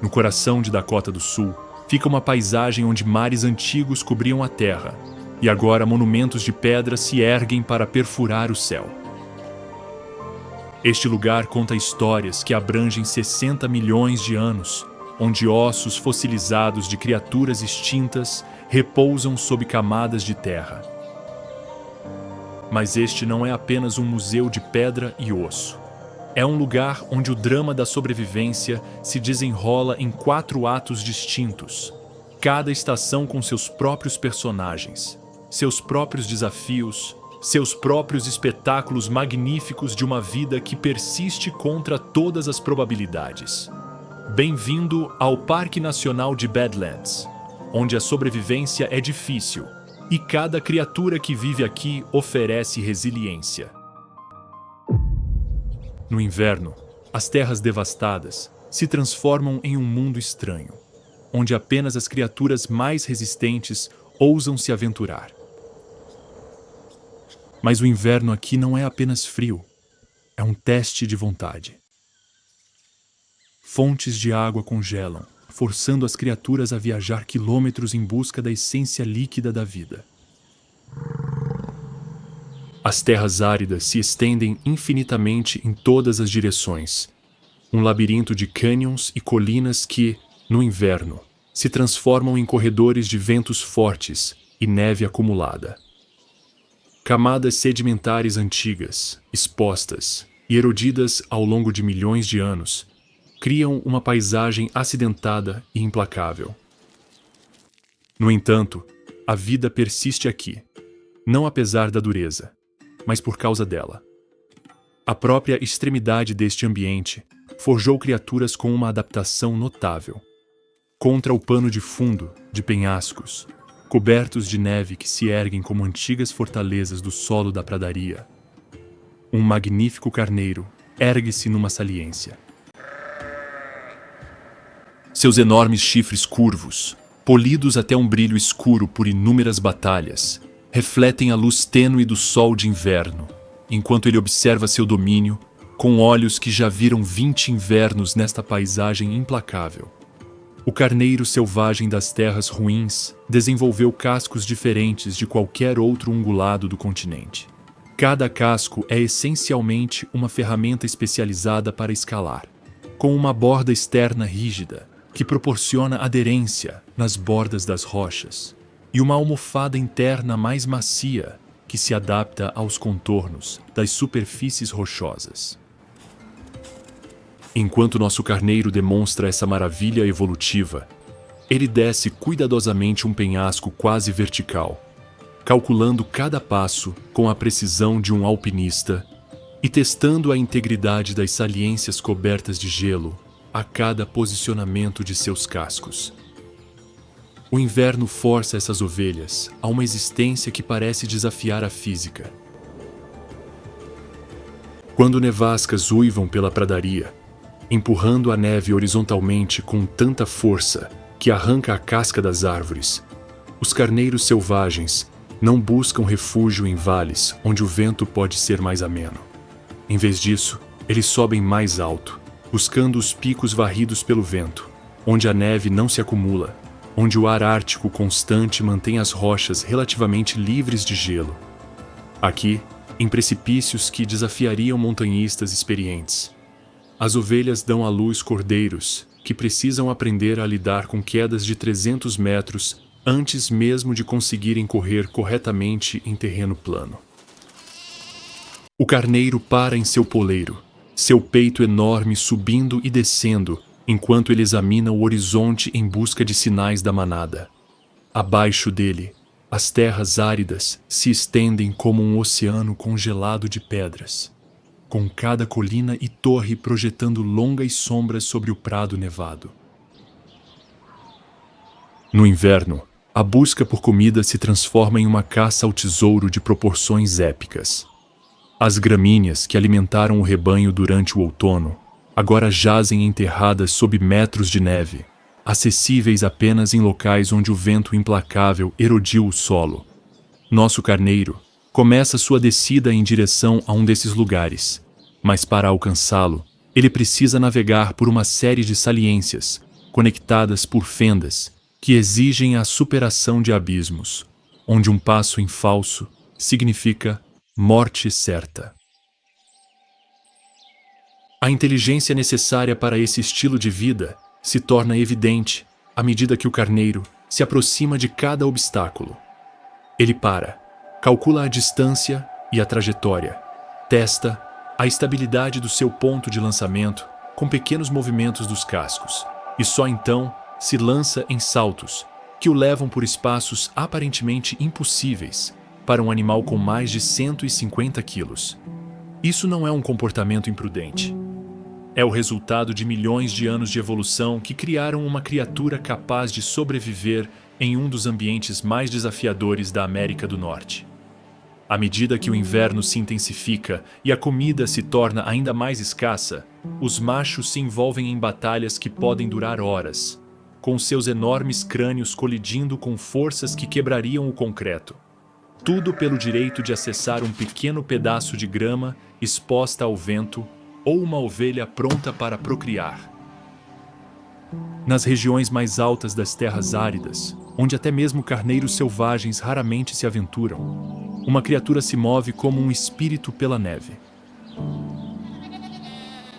No coração de Dakota do Sul, fica uma paisagem onde mares antigos cobriam a terra, e agora monumentos de pedra se erguem para perfurar o céu. Este lugar conta histórias que abrangem 60 milhões de anos, onde ossos fossilizados de criaturas extintas repousam sob camadas de terra. Mas este não é apenas um museu de pedra e osso. É um lugar onde o drama da sobrevivência se desenrola em 4 atos distintos, cada estação com seus próprios personagens, seus próprios desafios, seus próprios espetáculos magníficos de uma vida que persiste contra todas as probabilidades. Bem-vindo ao Parque Nacional de Badlands, onde a sobrevivência é difícil e cada criatura que vive aqui oferece resiliência. No inverno, as terras devastadas se transformam em um mundo estranho, onde apenas as criaturas mais resistentes ousam se aventurar. Mas o inverno aqui não é apenas frio, é um teste de vontade. Fontes de água congelam, forçando as criaturas a viajar quilômetros em busca da essência líquida da vida. As terras áridas se estendem infinitamente em todas as direções, um labirinto de cânions e colinas que, no inverno, se transformam em corredores de ventos fortes e neve acumulada. Camadas sedimentares antigas, expostas e erodidas ao longo de milhões de anos, criam uma paisagem acidentada e implacável. No entanto, a vida persiste aqui, não apesar da dureza, mas por causa dela. A própria extremidade deste ambiente forjou criaturas com uma adaptação notável. Contra o pano de fundo de penhascos, cobertos de neve que se erguem como antigas fortalezas do solo da pradaria, um magnífico carneiro ergue-se numa saliência. Seus enormes chifres curvos, polidos até um brilho escuro por inúmeras batalhas, refletem a luz tênue do sol de inverno, enquanto ele observa seu domínio com olhos que já viram 20 invernos nesta paisagem implacável. O carneiro selvagem das terras ruins desenvolveu cascos diferentes de qualquer outro ungulado do continente. Cada casco é essencialmente uma ferramenta especializada para escalar, com uma borda externa rígida, que proporciona aderência nas bordas das rochas, e uma almofada interna mais macia, que se adapta aos contornos das superfícies rochosas. Enquanto nosso carneiro demonstra essa maravilha evolutiva, ele desce cuidadosamente um penhasco quase vertical, calculando cada passo com a precisão de um alpinista e testando a integridade das saliências cobertas de gelo a cada posicionamento de seus cascos. O inverno força essas ovelhas a uma existência que parece desafiar a física. Quando nevascas uivam pela pradaria, empurrando a neve horizontalmente com tanta força que arranca a casca das árvores, os carneiros selvagens não buscam refúgio em vales onde o vento pode ser mais ameno. Em vez disso, eles sobem mais alto, buscando os picos varridos pelo vento, onde a neve não se acumula, onde o ar ártico constante mantém as rochas relativamente livres de gelo. Aqui, em precipícios que desafiariam montanhistas experientes, as ovelhas dão à luz cordeiros que precisam aprender a lidar com quedas de 300 metros antes mesmo de conseguirem correr corretamente em terreno plano. O carneiro para em seu poleiro, seu peito enorme subindo e descendo, enquanto ele examina o horizonte em busca de sinais da manada. Abaixo dele, as terras áridas se estendem como um oceano congelado de pedras, com cada colina e torre projetando longas sombras sobre o prado nevado. No inverno, a busca por comida se transforma em uma caça ao tesouro de proporções épicas. As gramíneas que alimentaram o rebanho durante o outono agora jazem enterradas sob metros de neve, acessíveis apenas em locais onde o vento implacável erodiu o solo. Nosso carneiro começa sua descida em direção a um desses lugares, mas para alcançá-lo, ele precisa navegar por uma série de saliências, conectadas por fendas que exigem a superação de abismos, onde um passo em falso significa morte certa. A inteligência necessária para esse estilo de vida se torna evidente à medida que o carneiro se aproxima de cada obstáculo. Ele para, calcula a distância e a trajetória, testa a estabilidade do seu ponto de lançamento com pequenos movimentos dos cascos, e só então se lança em saltos que o levam por espaços aparentemente impossíveis para um animal com mais de 150 quilos. Isso não é um comportamento imprudente. É o resultado de milhões de anos de evolução que criaram uma criatura capaz de sobreviver em um dos ambientes mais desafiadores da América do Norte. À medida que o inverno se intensifica e a comida se torna ainda mais escassa, os machos se envolvem em batalhas que podem durar horas, com seus enormes crânios colidindo com forças que quebrariam o concreto. Tudo pelo direito de acessar um pequeno pedaço de grama exposta ao vento ou uma ovelha pronta para procriar. Nas regiões mais altas das terras áridas, onde até mesmo carneiros selvagens raramente se aventuram, uma criatura se move como um espírito pela neve.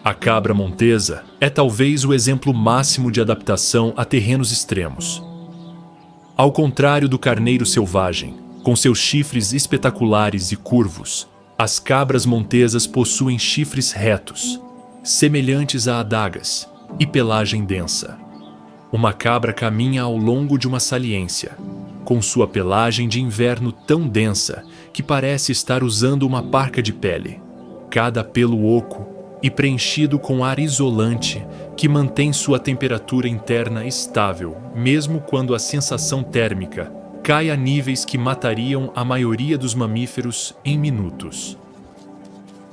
A cabra montesa é talvez o exemplo máximo de adaptação a terrenos extremos. Ao contrário do carneiro selvagem, com seus chifres espetaculares e curvos, as cabras montesas possuem chifres retos, semelhantes a adagas, e pelagem densa. Uma cabra caminha ao longo de uma saliência, com sua pelagem de inverno tão densa que parece estar usando uma parca de pele, cada pelo oco e preenchido com ar isolante que mantém sua temperatura interna estável, mesmo quando a sensação térmica cai a níveis que matariam a maioria dos mamíferos em minutos.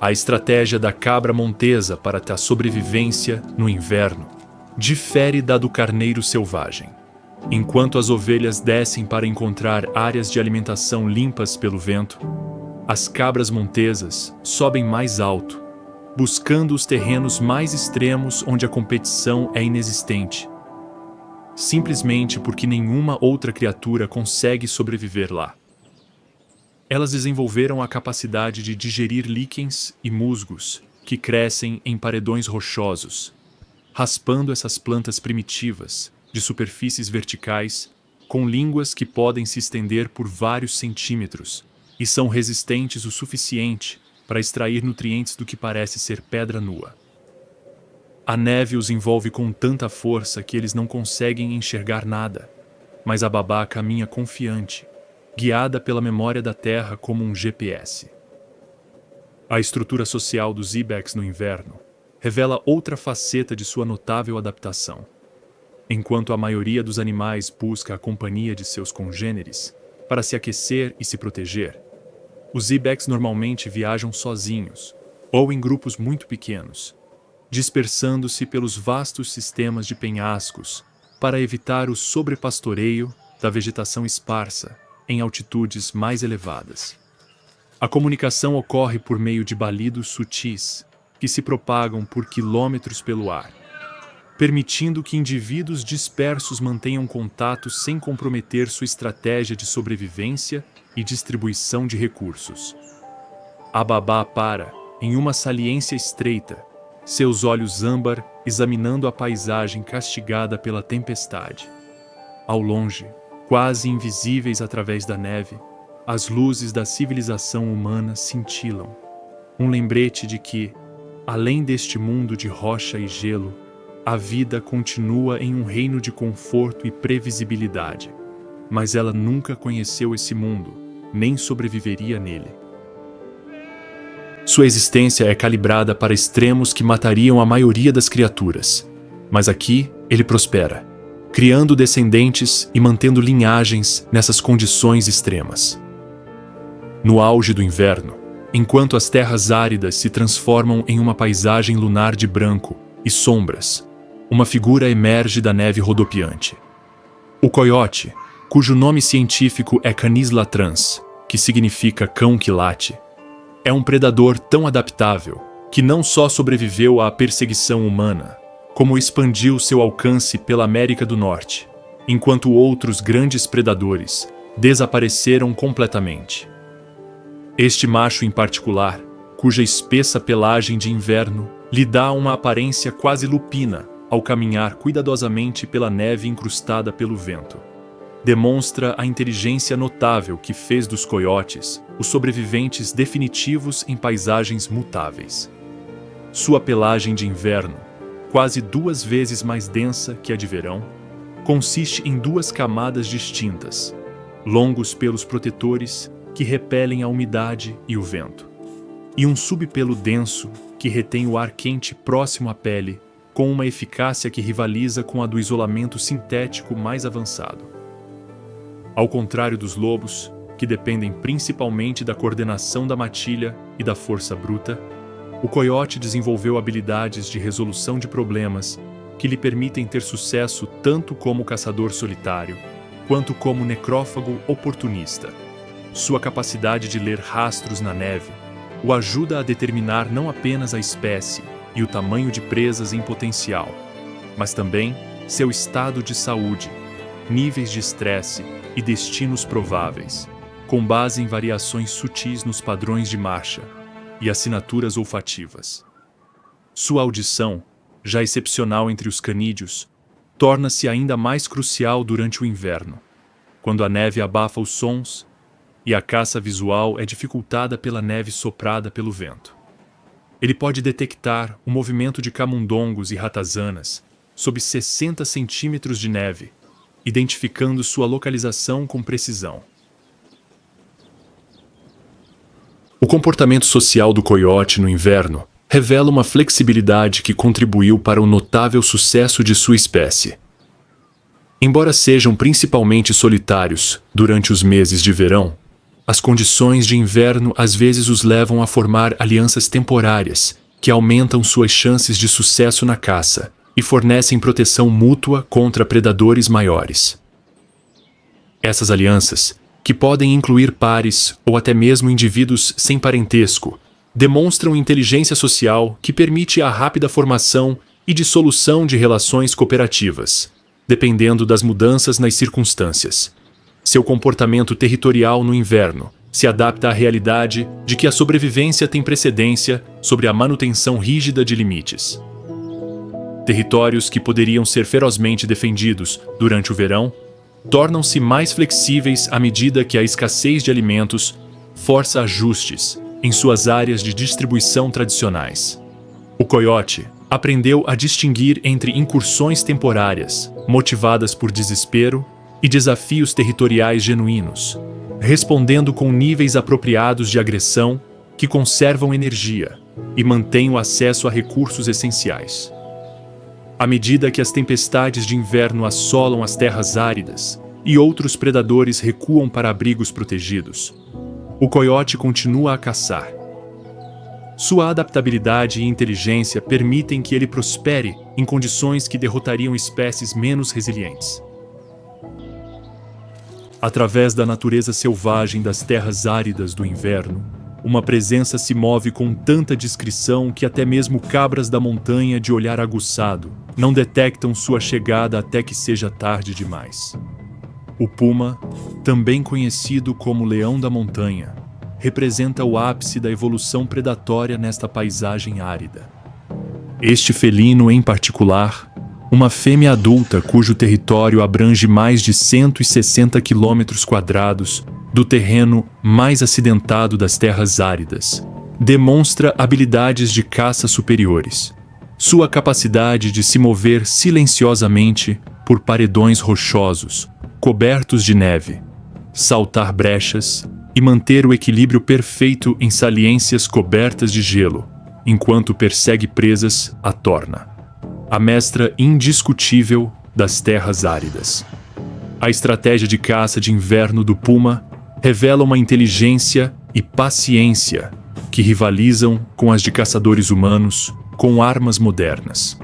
A estratégia da cabra montesa para a sobrevivência no inverno difere da do carneiro selvagem. Enquanto as ovelhas descem para encontrar áreas de alimentação limpas pelo vento, as cabras montesas sobem mais alto, buscando os terrenos mais extremos onde a competição é inexistente, simplesmente porque nenhuma outra criatura consegue sobreviver lá. Elas desenvolveram a capacidade de digerir líquens e musgos que crescem em paredões rochosos, raspando essas plantas primitivas de superfícies verticais com línguas que podem se estender por vários centímetros e são resistentes o suficiente para extrair nutrientes do que parece ser pedra nua. A neve os envolve com tanta força que eles não conseguem enxergar nada, mas a babá caminha confiante, guiada pela memória da terra como um GPS. A estrutura social dos ibex no inverno revela outra faceta de sua notável adaptação. Enquanto a maioria dos animais busca a companhia de seus congêneres para se aquecer e se proteger, os ibex normalmente viajam sozinhos ou em grupos muito pequenos, dispersando-se pelos vastos sistemas de penhascos para evitar o sobrepastoreio da vegetação esparsa em altitudes mais elevadas. A comunicação ocorre por meio de balidos sutis que se propagam por quilômetros pelo ar, permitindo que indivíduos dispersos mantenham contato sem comprometer sua estratégia de sobrevivência e distribuição de recursos. A babá para, em uma saliência estreita, seus olhos âmbar examinando a paisagem castigada pela tempestade. Ao longe, quase invisíveis através da neve, as luzes da civilização humana cintilam, um lembrete de que, além deste mundo de rocha e gelo, a vida continua em um reino de conforto e previsibilidade, mas ela nunca conheceu esse mundo, nem sobreviveria nele. Sua existência é calibrada para extremos que matariam a maioria das criaturas, mas aqui ele prospera, criando descendentes e mantendo linhagens nessas condições extremas. No auge do inverno, enquanto as terras áridas se transformam em uma paisagem lunar de branco e sombras, uma figura emerge da neve rodopiante. O coiote, cujo nome científico é Canis latrans, que significa cão que late, é um predador tão adaptável que não só sobreviveu à perseguição humana, como expandiu seu alcance pela América do Norte, enquanto outros grandes predadores desapareceram completamente. Este macho em particular, cuja espessa pelagem de inverno lhe dá uma aparência quase lupina ao caminhar cuidadosamente pela neve incrustada pelo vento, demonstra a inteligência notável que fez dos coiotes os sobreviventes definitivos em paisagens mutáveis. Sua pelagem de inverno, quase 2 vezes mais densa que a de verão, consiste em 2 camadas distintas, longos pelos protetores que repelem a umidade e o vento, e um subpelo denso que retém o ar quente próximo à pele com uma eficácia que rivaliza com a do isolamento sintético mais avançado. Ao contrário dos lobos, que dependem principalmente da coordenação da matilha e da força bruta, o coiote desenvolveu habilidades de resolução de problemas que lhe permitem ter sucesso tanto como caçador solitário, quanto como necrófago oportunista. Sua capacidade de ler rastros na neve o ajuda a determinar não apenas a espécie e o tamanho de presas em potencial, mas também seu estado de saúde, níveis de estresse e destinos prováveis, com base em variações sutis nos padrões de marcha e assinaturas olfativas. Sua audição, já excepcional entre os canídeos, torna-se ainda mais crucial durante o inverno, quando a neve abafa os sons e a caça visual é dificultada pela neve soprada pelo vento. Ele pode detectar o movimento de camundongos e ratazanas sob 60 centímetros de neve, identificando sua localização com precisão. O comportamento social do coiote no inverno revela uma flexibilidade que contribuiu para o notável sucesso de sua espécie. Embora sejam principalmente solitários durante os meses de verão, as condições de inverno às vezes os levam a formar alianças temporárias que aumentam suas chances de sucesso na caça e fornecem proteção mútua contra predadores maiores. Essas alianças, que podem incluir pares ou até mesmo indivíduos sem parentesco, demonstram inteligência social que permite a rápida formação e dissolução de relações cooperativas, dependendo das mudanças nas circunstâncias. Seu comportamento territorial no inverno se adapta à realidade de que a sobrevivência tem precedência sobre a manutenção rígida de limites. Territórios que poderiam ser ferozmente defendidos durante o verão tornam-se mais flexíveis à medida que a escassez de alimentos força ajustes em suas áreas de distribuição tradicionais. O coiote aprendeu a distinguir entre incursões temporárias, motivadas por desespero, e desafios territoriais genuínos, respondendo com níveis apropriados de agressão que conservam energia e mantêm o acesso a recursos essenciais. À medida que as tempestades de inverno assolam as terras áridas e outros predadores recuam para abrigos protegidos, o coiote continua a caçar. Sua adaptabilidade e inteligência permitem que ele prospere em condições que derrotariam espécies menos resilientes. Através da natureza selvagem das terras áridas do inverno, uma presença se move com tanta discrição que até mesmo cabras da montanha de olhar aguçado não detectam sua chegada até que seja tarde demais. O puma, também conhecido como leão da montanha, representa o ápice da evolução predatória nesta paisagem árida. Este felino, em particular, uma fêmea adulta cujo território abrange mais de 160 km² do terreno mais acidentado das terras áridas, demonstra habilidades de caça superiores. Sua capacidade de se mover silenciosamente por paredões rochosos, cobertos de neve, saltar brechas e manter o equilíbrio perfeito em saliências cobertas de gelo, enquanto persegue presas, a torna a mestra indiscutível das terras áridas. A estratégia de caça de inverno do puma revela uma inteligência e paciência que rivalizam com as de caçadores humanos com armas modernas.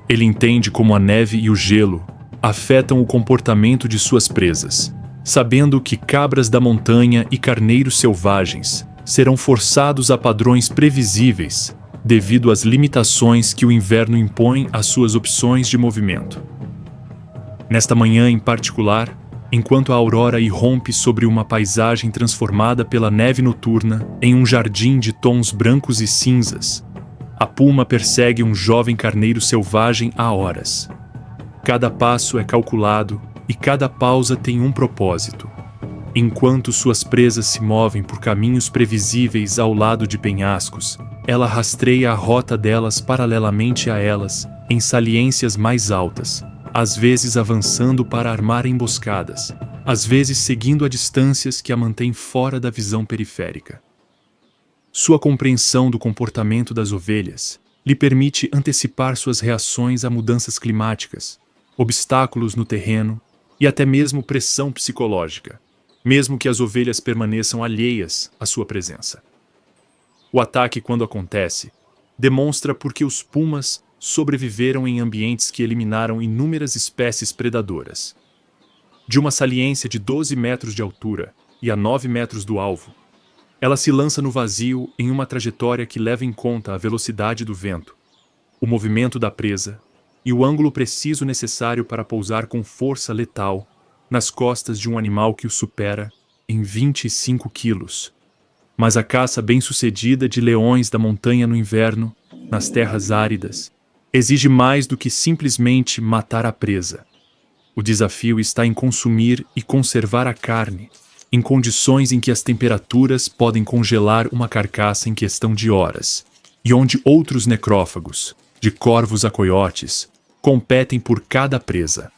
Ele entende como a neve e o gelo afetam o comportamento de suas presas, sabendo que cabras da montanha e carneiros selvagens serão forçados a padrões previsíveis devido às limitações que o inverno impõe às suas opções de movimento. Nesta manhã em particular, enquanto a aurora irrompe sobre uma paisagem transformada pela neve noturna em um jardim de tons brancos e cinzas, a puma persegue um jovem carneiro selvagem há horas. Cada passo é calculado e cada pausa tem um propósito. Enquanto suas presas se movem por caminhos previsíveis ao lado de penhascos, ela rastreia a rota delas paralelamente a elas, em saliências mais altas, às vezes avançando para armar emboscadas, às vezes seguindo a distâncias que a mantêm fora da visão periférica. Sua compreensão do comportamento das ovelhas lhe permite antecipar suas reações a mudanças climáticas, obstáculos no terreno e até mesmo pressão psicológica, mesmo que as ovelhas permaneçam alheias à sua presença. O ataque, quando acontece, demonstra por que os pumas sobreviveram em ambientes que eliminaram inúmeras espécies predadoras. De uma saliência de 12 metros de altura e a 9 metros do alvo, ela se lança no vazio em uma trajetória que leva em conta a velocidade do vento, o movimento da presa e o ângulo preciso necessário para pousar com força letal nas costas de um animal que o supera em 25 quilos. Mas a caça bem-sucedida de leões da montanha no inverno, nas terras áridas, exige mais do que simplesmente matar a presa. O desafio está em consumir e conservar a carne, em condições em que as temperaturas podem congelar uma carcaça em questão de horas, e onde outros necrófagos, de corvos a coiotes, competem por cada presa.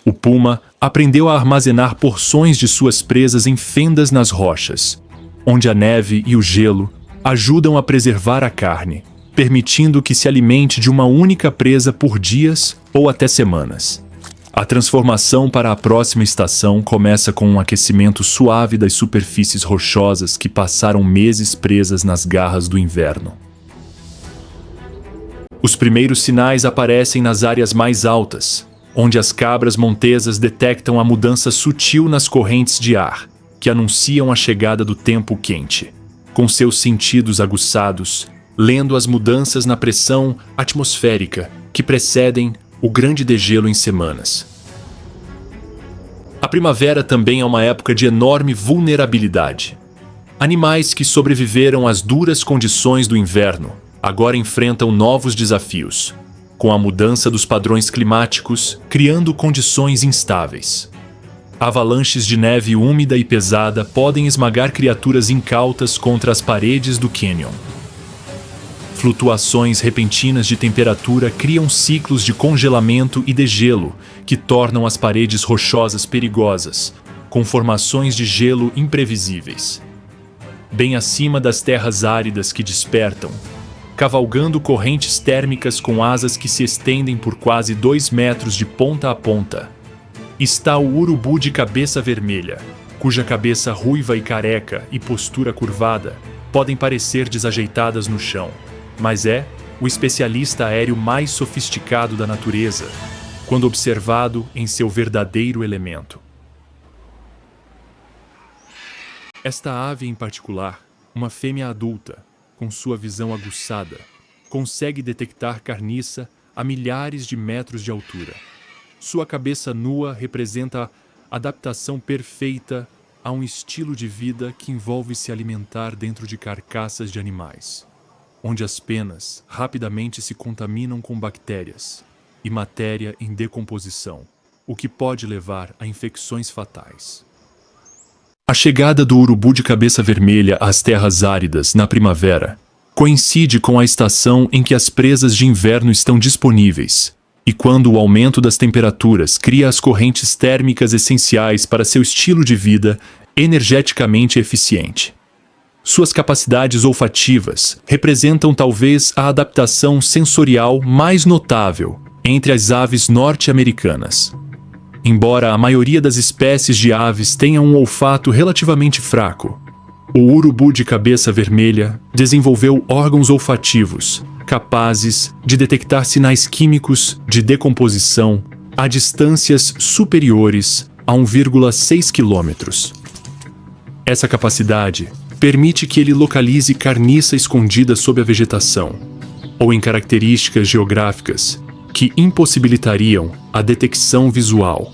O puma aprendeu a armazenar porções de suas presas em fendas nas rochas, onde a neve e o gelo ajudam a preservar a carne, permitindo que se alimente de uma única presa por dias ou até semanas. A transformação para a próxima estação começa com um aquecimento suave das superfícies rochosas que passaram meses presas nas garras do inverno. Os primeiros sinais aparecem nas áreas mais altas, onde as cabras montesas detectam a mudança sutil nas correntes de ar, que anunciam a chegada do tempo quente, com seus sentidos aguçados, lendo as mudanças na pressão atmosférica que precedem o grande degelo em semanas. A primavera também é uma época de enorme vulnerabilidade. Animais que sobreviveram às duras condições do inverno agora enfrentam novos desafios, com a mudança dos padrões climáticos criando condições instáveis. Avalanches de neve úmida e pesada podem esmagar criaturas incautas contra as paredes do cânion. Flutuações repentinas de temperatura criam ciclos de congelamento e degelo que tornam as paredes rochosas perigosas, com formações de gelo imprevisíveis. Bem acima das terras áridas que despertam, cavalgando correntes térmicas com asas que se estendem por quase 2 metros de ponta a ponta, está o urubu de cabeça vermelha, cuja cabeça ruiva e careca e postura curvada podem parecer desajeitadas no chão, mas é o especialista aéreo mais sofisticado da natureza, quando observado em seu verdadeiro elemento. Esta ave em particular, uma fêmea adulta, com sua visão aguçada, consegue detectar carniça a milhares de metros de altura. Sua cabeça nua representa a adaptação perfeita a um estilo de vida que envolve se alimentar dentro de carcaças de animais, onde as penas rapidamente se contaminam com bactérias e matéria em decomposição, o que pode levar a infecções fatais. A chegada do urubu de cabeça vermelha às terras áridas na primavera coincide com a estação em que as presas de inverno estão disponíveis e quando o aumento das temperaturas cria as correntes térmicas essenciais para seu estilo de vida energeticamente eficiente. Suas capacidades olfativas representam talvez a adaptação sensorial mais notável entre as aves norte-americanas. Embora a maioria das espécies de aves tenha um olfato relativamente fraco, o urubu de cabeça vermelha desenvolveu órgãos olfativos capazes de detectar sinais químicos de decomposição a distâncias superiores a 1,6 km. Essa capacidade permite que ele localize carniça escondida sob a vegetação, ou em características geográficas que impossibilitariam a detecção visual,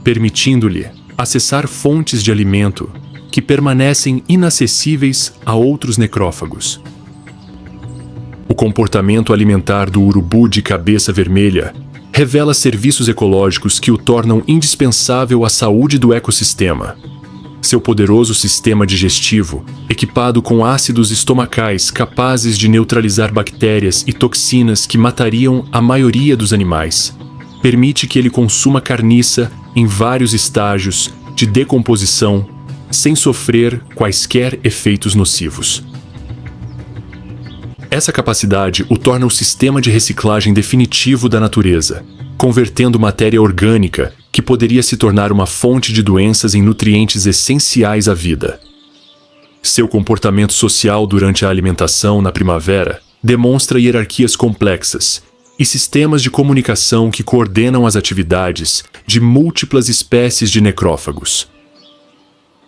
permitindo-lhe acessar fontes de alimento que permanecem inacessíveis a outros necrófagos. O comportamento alimentar do urubu de cabeça vermelha revela serviços ecológicos que o tornam indispensável à saúde do ecossistema. Seu poderoso sistema digestivo, equipado com ácidos estomacais capazes de neutralizar bactérias e toxinas que matariam a maioria dos animais, permite que ele consuma carniça em vários estágios de decomposição sem sofrer quaisquer efeitos nocivos. Essa capacidade o torna o sistema de reciclagem definitivo da natureza, convertendo matéria orgânica que poderia se tornar uma fonte de doenças em nutrientes essenciais à vida. Seu comportamento social durante a alimentação na primavera demonstra hierarquias complexas e sistemas de comunicação que coordenam as atividades de múltiplas espécies de necrófagos.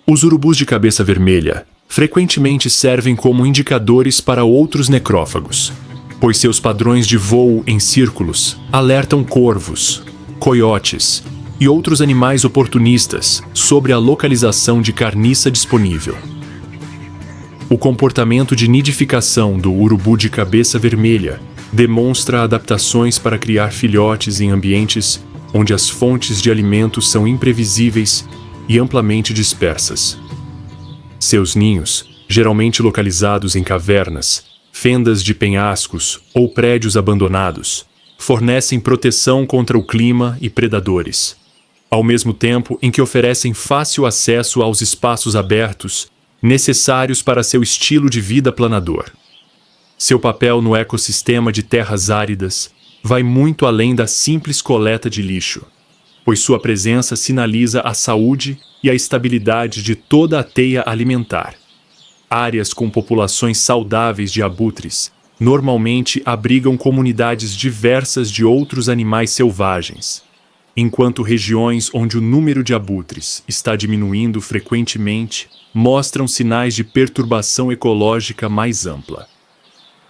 Os urubus de cabeça vermelha frequentemente servem como indicadores para outros necrófagos, pois seus padrões de voo em círculos alertam corvos, coiotes e outros animais oportunistas sobre a localização de carniça disponível. O comportamento de nidificação do urubu de cabeça vermelha demonstra adaptações para criar filhotes em ambientes onde as fontes de alimento são imprevisíveis e amplamente dispersas. Seus ninhos, geralmente localizados em cavernas, fendas de penhascos ou prédios abandonados, fornecem proteção contra o clima e predadores, ao mesmo tempo em que oferecem fácil acesso aos espaços abertos necessários para seu estilo de vida planador. Seu papel no ecossistema de terras áridas vai muito além da simples coleta de lixo, pois sua presença sinaliza a saúde e a estabilidade de toda a teia alimentar. Áreas com populações saudáveis de abutres normalmente abrigam comunidades diversas de outros animais selvagens, enquanto regiões onde o número de abutres está diminuindo frequentemente mostram sinais de perturbação ecológica mais ampla.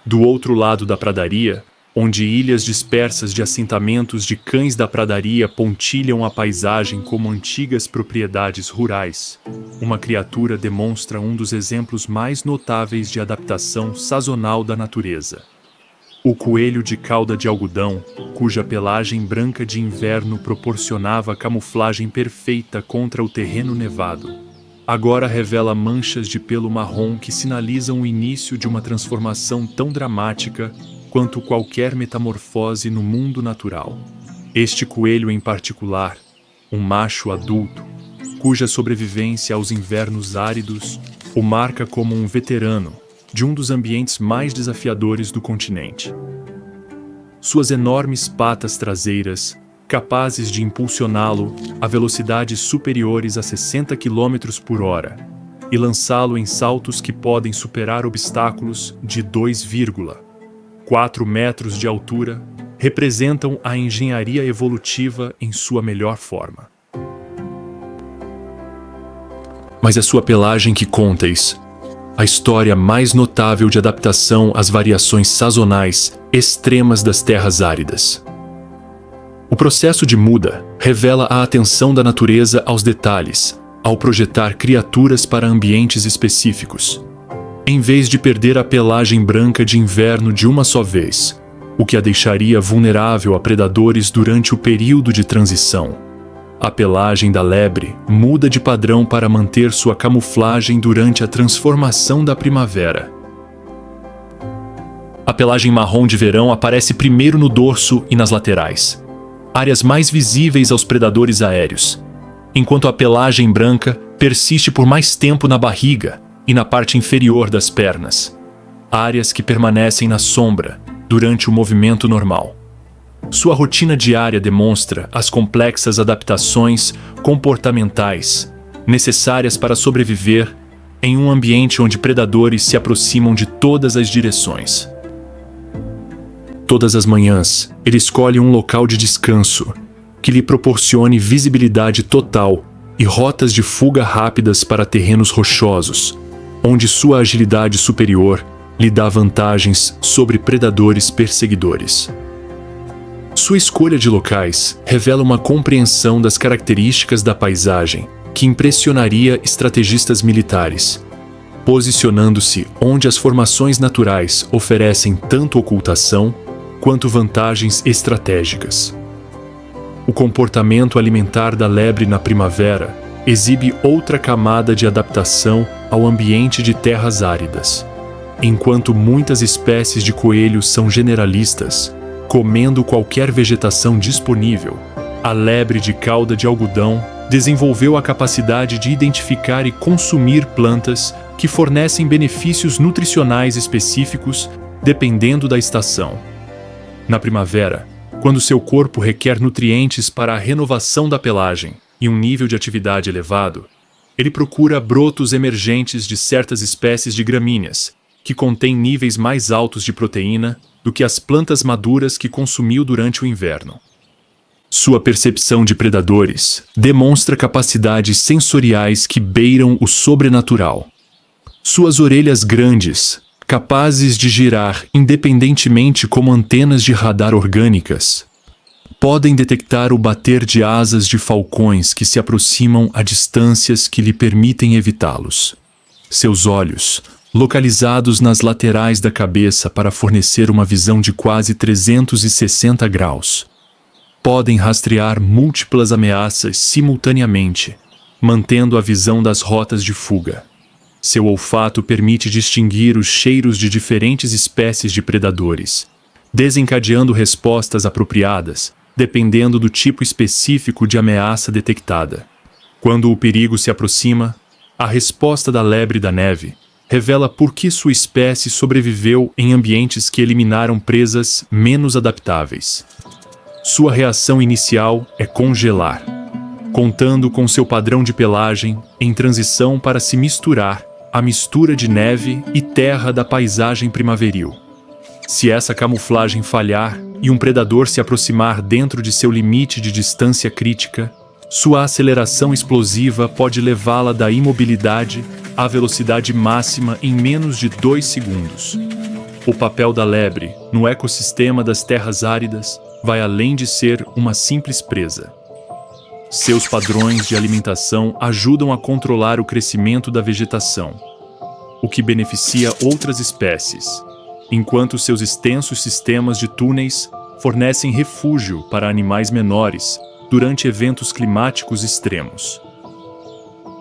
Do outro lado da pradaria, onde ilhas dispersas de assentamentos de cães da pradaria pontilham a paisagem como antigas propriedades rurais, uma criatura demonstra um dos exemplos mais notáveis de adaptação sazonal da natureza. O coelho de cauda de algodão, cuja pelagem branca de inverno proporcionava camuflagem perfeita contra o terreno nevado, agora revela manchas de pelo marrom que sinalizam o início de uma transformação tão dramática quanto qualquer metamorfose no mundo natural. Este coelho em particular, um macho adulto, cuja sobrevivência aos invernos áridos o marca como um veterano de um dos ambientes mais desafiadores do continente. Suas enormes patas traseiras, capazes de impulsioná-lo a velocidades superiores a 60 km por hora e lançá-lo em saltos que podem superar obstáculos de 2,4 metros de altura, representam a engenharia evolutiva em sua melhor forma. Mas é sua pelagem que conta-is, a história mais notável de adaptação às variações sazonais extremas das terras áridas. O processo de muda revela a atenção da natureza aos detalhes, ao projetar criaturas para ambientes específicos, em vez de perder a pelagem branca de inverno de uma só vez, o que a deixaria vulnerável a predadores durante o período de transição. A pelagem da lebre muda de padrão para manter sua camuflagem durante a transformação da primavera. A pelagem marrom de verão aparece primeiro no dorso e nas laterais, áreas mais visíveis aos predadores aéreos, enquanto a pelagem branca persiste por mais tempo na barriga e na parte inferior das pernas, áreas que permanecem na sombra durante o movimento normal. Sua rotina diária demonstra as complexas adaptações comportamentais necessárias para sobreviver em um ambiente onde predadores se aproximam de todas as direções. Todas as manhãs, ele escolhe um local de descanso que lhe proporcione visibilidade total e rotas de fuga rápidas para terrenos rochosos, onde sua agilidade superior lhe dá vantagens sobre predadores perseguidores. Sua escolha de locais revela uma compreensão das características da paisagem que impressionaria estrategistas militares, posicionando-se onde as formações naturais oferecem tanto ocultação quanto vantagens estratégicas. O comportamento alimentar da lebre na primavera exibe outra camada de adaptação ao ambiente de terras áridas. Enquanto muitas espécies de coelhos são generalistas, comendo qualquer vegetação disponível, a lebre de cauda de algodão desenvolveu a capacidade de identificar e consumir plantas que fornecem benefícios nutricionais específicos dependendo da estação. Na primavera, quando seu corpo requer nutrientes para a renovação da pelagem e um nível de atividade elevado, ele procura brotos emergentes de certas espécies de gramíneas, que contêm níveis mais altos de proteína do que as plantas maduras que consumiu durante o inverno. Sua percepção de predadores demonstra capacidades sensoriais que beiram o sobrenatural. Suas orelhas grandes, capazes de girar independentemente como antenas de radar orgânicas, podem detectar o bater de asas de falcões que se aproximam a distâncias que lhe permitem evitá-los. Seus olhos, localizados nas laterais da cabeça para fornecer uma visão de quase 360 graus, podem rastrear múltiplas ameaças simultaneamente, mantendo a visão das rotas de fuga. Seu olfato permite distinguir os cheiros de diferentes espécies de predadores, desencadeando respostas apropriadas, dependendo do tipo específico de ameaça detectada. Quando o perigo se aproxima, a resposta da lebre da neve revela por que sua espécie sobreviveu em ambientes que eliminaram presas menos adaptáveis. Sua reação inicial é congelar, contando com seu padrão de pelagem em transição para se misturar à mistura de neve e terra da paisagem primaveril. Se essa camuflagem falhar e um predador se aproximar dentro de seu limite de distância crítica, sua aceleração explosiva pode levá-la da imobilidade à velocidade máxima em menos de 2 segundos. O papel da lebre no ecossistema das terras áridas vai além de ser uma simples presa. Seus padrões de alimentação ajudam a controlar o crescimento da vegetação, o que beneficia outras espécies, enquanto seus extensos sistemas de túneis fornecem refúgio para animais menores durante eventos climáticos extremos.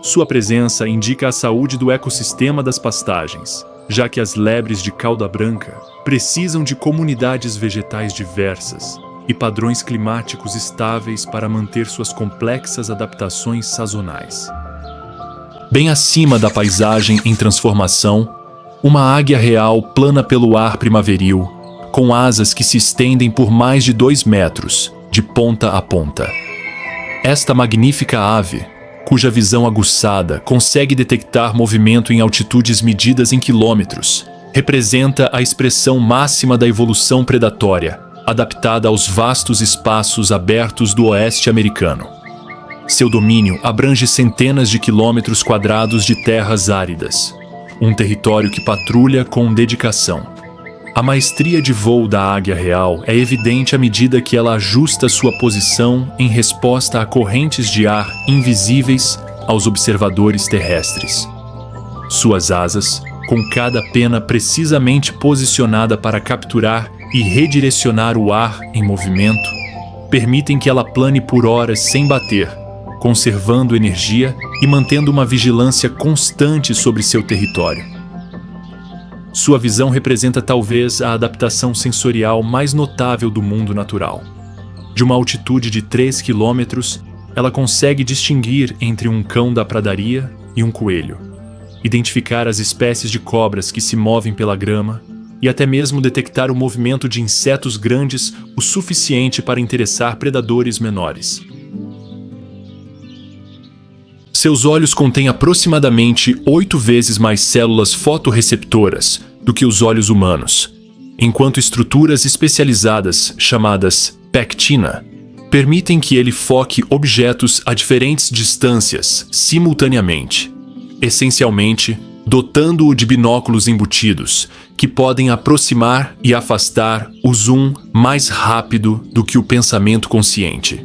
Sua presença indica a saúde do ecossistema das pastagens, já que as lebres de cauda branca precisam de comunidades vegetais diversas e padrões climáticos estáveis para manter suas complexas adaptações sazonais. Bem acima da paisagem em transformação, uma águia real plana pelo ar primaveril, com asas que se estendem por mais de 2 metros, de ponta a ponta. Esta magnífica ave, cuja visão aguçada consegue detectar movimento em altitudes medidas em quilômetros, representa a expressão máxima da evolução predatória, adaptada aos vastos espaços abertos do oeste americano. Seu domínio abrange centenas de quilômetros quadrados de terras áridas, um território que patrulha com dedicação. A maestria de voo da águia real é evidente à medida que ela ajusta sua posição em resposta a correntes de ar invisíveis aos observadores terrestres. Suas asas, com cada pena precisamente posicionada para capturar e redirecionar o ar em movimento, permitem que ela plane por horas sem bater, conservando energia e mantendo uma vigilância constante sobre seu território. Sua visão representa talvez a adaptação sensorial mais notável do mundo natural. De uma altitude de 3 quilômetros, ela consegue distinguir entre um cão da pradaria e um coelho, identificar as espécies de cobras que se movem pela grama e até mesmo detectar o movimento de insetos grandes o suficiente para interessar predadores menores. Seus olhos contêm aproximadamente 8 vezes mais células fotorreceptoras do que os olhos humanos, enquanto estruturas especializadas chamadas pectina permitem que ele foque objetos a diferentes distâncias, simultaneamente, essencialmente dotando-o de binóculos embutidos, que podem aproximar e afastar o zoom mais rápido do que o pensamento consciente.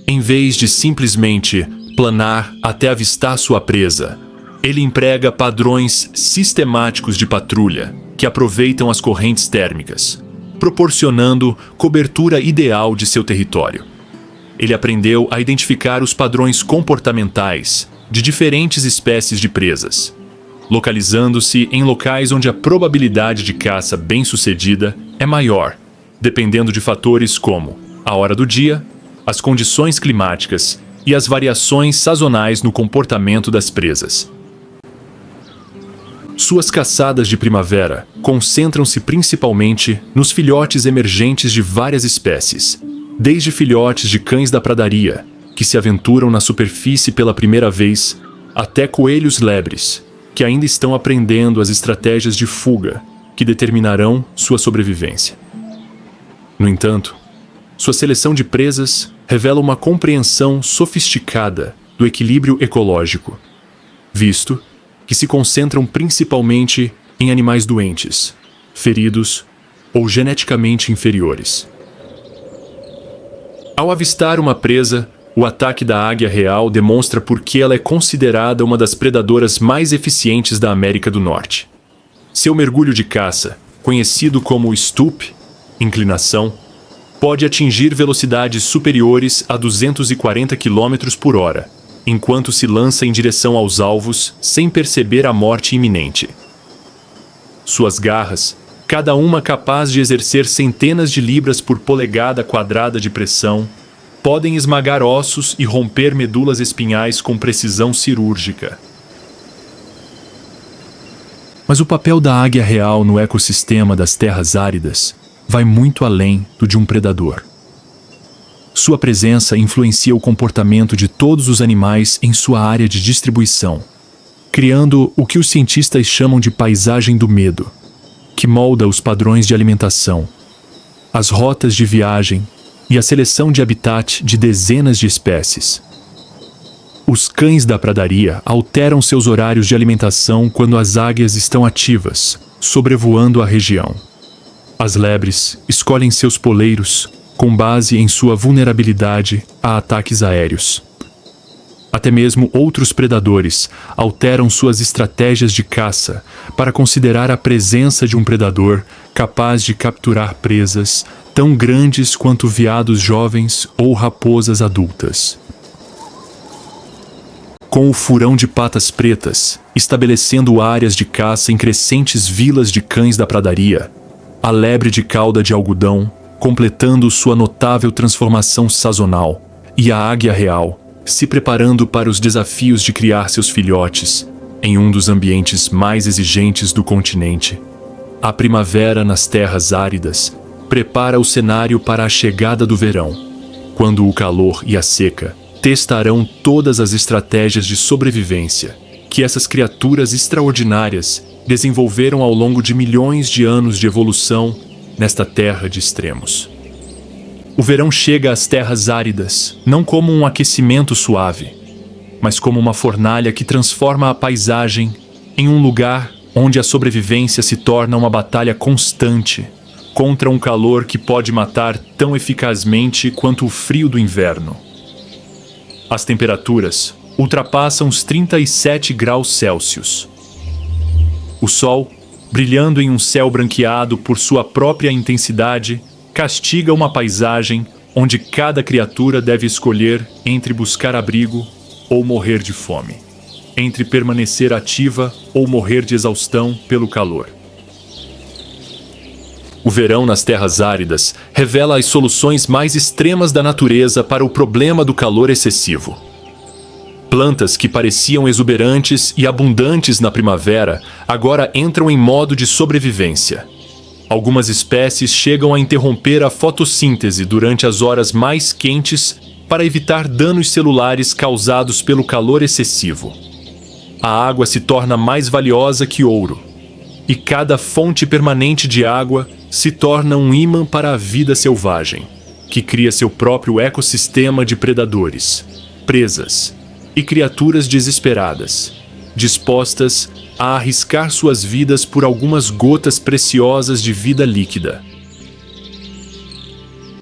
Em vez de simplesmente planar até avistar sua presa, ele emprega padrões sistemáticos de patrulha que aproveitam as correntes térmicas, proporcionando cobertura ideal de seu território. Ele aprendeu a identificar os padrões comportamentais de diferentes espécies de presas, localizando-se em locais onde a probabilidade de caça bem-sucedida é maior, dependendo de fatores como a hora do dia, as condições climáticas e as variações sazonais no comportamento das presas. Suas caçadas de primavera concentram-se principalmente nos filhotes emergentes de várias espécies, desde filhotes de cães da pradaria, que se aventuram na superfície pela primeira vez, até coelhos lebres, que ainda estão aprendendo as estratégias de fuga que determinarão sua sobrevivência. No entanto, sua seleção de presas revela uma compreensão sofisticada do equilíbrio ecológico, visto que se concentram principalmente em animais doentes, feridos ou geneticamente inferiores. Ao avistar uma presa, o ataque da águia real demonstra por que ela é considerada uma das predadoras mais eficientes da América do Norte. Seu mergulho de caça, conhecido como stoop, inclinação, pode atingir velocidades superiores a 240 km por hora, enquanto se lança em direção aos alvos sem perceber a morte iminente. Suas garras, cada uma capaz de exercer centenas de libras por polegada quadrada de pressão, podem esmagar ossos e romper medulas espinhais com precisão cirúrgica. Mas o papel da águia real no ecossistema das terras áridas vai muito além do de um predador. Sua presença influencia o comportamento de todos os animais em sua área de distribuição, criando o que os cientistas chamam de paisagem do medo, que molda os padrões de alimentação, as rotas de viagem e a seleção de habitat de dezenas de espécies. Os cães da pradaria alteram seus horários de alimentação quando as águias estão ativas, sobrevoando a região. As lebres escolhem seus poleiros com base em sua vulnerabilidade a ataques aéreos. Até mesmo outros predadores alteram suas estratégias de caça para considerar a presença de um predador capaz de capturar presas tão grandes quanto veados jovens ou raposas adultas. Com o furão de patas pretas, estabelecendo áreas de caça em crescentes vilas de cães da pradaria, a lebre de cauda de algodão, completando sua notável transformação sazonal, e a águia real, se preparando para os desafios de criar seus filhotes em um dos ambientes mais exigentes do continente. A primavera nas terras áridas prepara o cenário para a chegada do verão, quando o calor e a seca testarão todas as estratégias de sobrevivência que essas criaturas extraordinárias desenvolveram ao longo de milhões de anos de evolução nesta terra de extremos. O verão chega às terras áridas não como um aquecimento suave, mas como uma fornalha que transforma a paisagem em um lugar onde a sobrevivência se torna uma batalha constante contra um calor que pode matar tão eficazmente quanto o frio do inverno. As temperaturas ultrapassam os 37 graus Celsius. O sol, brilhando em um céu branqueado por sua própria intensidade, castiga uma paisagem onde cada criatura deve escolher entre buscar abrigo ou morrer de fome, entre permanecer ativa ou morrer de exaustão pelo calor. O verão nas terras áridas revela as soluções mais extremas da natureza para o problema do calor excessivo. Plantas que pareciam exuberantes e abundantes na primavera agora entram em modo de sobrevivência. Algumas espécies chegam a interromper a fotossíntese durante as horas mais quentes para evitar danos celulares causados pelo calor excessivo. A água se torna mais valiosa que ouro, e cada fonte permanente de água se torna um ímã para a vida selvagem, que cria seu próprio ecossistema de predadores, presas e criaturas desesperadas, dispostas a arriscar suas vidas por algumas gotas preciosas de vida líquida.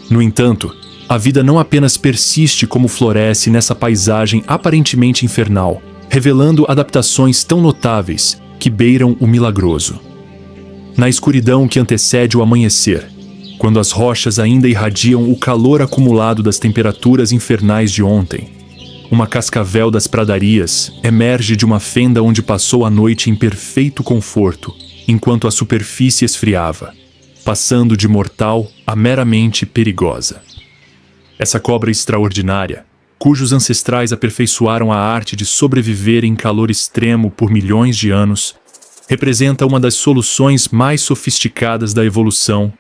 No entanto, a vida não apenas persiste como floresce nessa paisagem aparentemente infernal, revelando adaptações tão notáveis que beiram o milagroso. Na escuridão que antecede o amanhecer, quando as rochas ainda irradiam o calor acumulado das temperaturas infernais de ontem, uma cascavel das pradarias emerge de uma fenda onde passou a noite em perfeito conforto, enquanto a superfície esfriava, passando de mortal a meramente perigosa. Essa cobra extraordinária, cujos ancestrais aperfeiçoaram a arte de sobreviver em calor extremo por milhões de anos, representa uma das soluções mais sofisticadas da evolução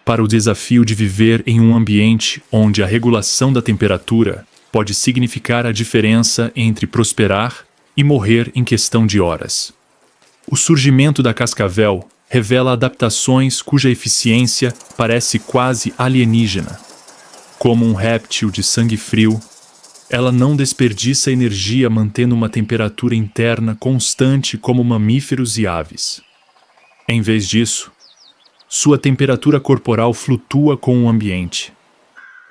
para o desafio de viver em um ambiente onde a regulação da temperatura pode significar a diferença entre prosperar e morrer em questão de horas. O surgimento da cascavel revela adaptações cuja eficiência parece quase alienígena. Como um réptil de sangue frio, ela não desperdiça energia mantendo uma temperatura interna constante como mamíferos e aves. Em vez disso, sua temperatura corporal flutua com o ambiente.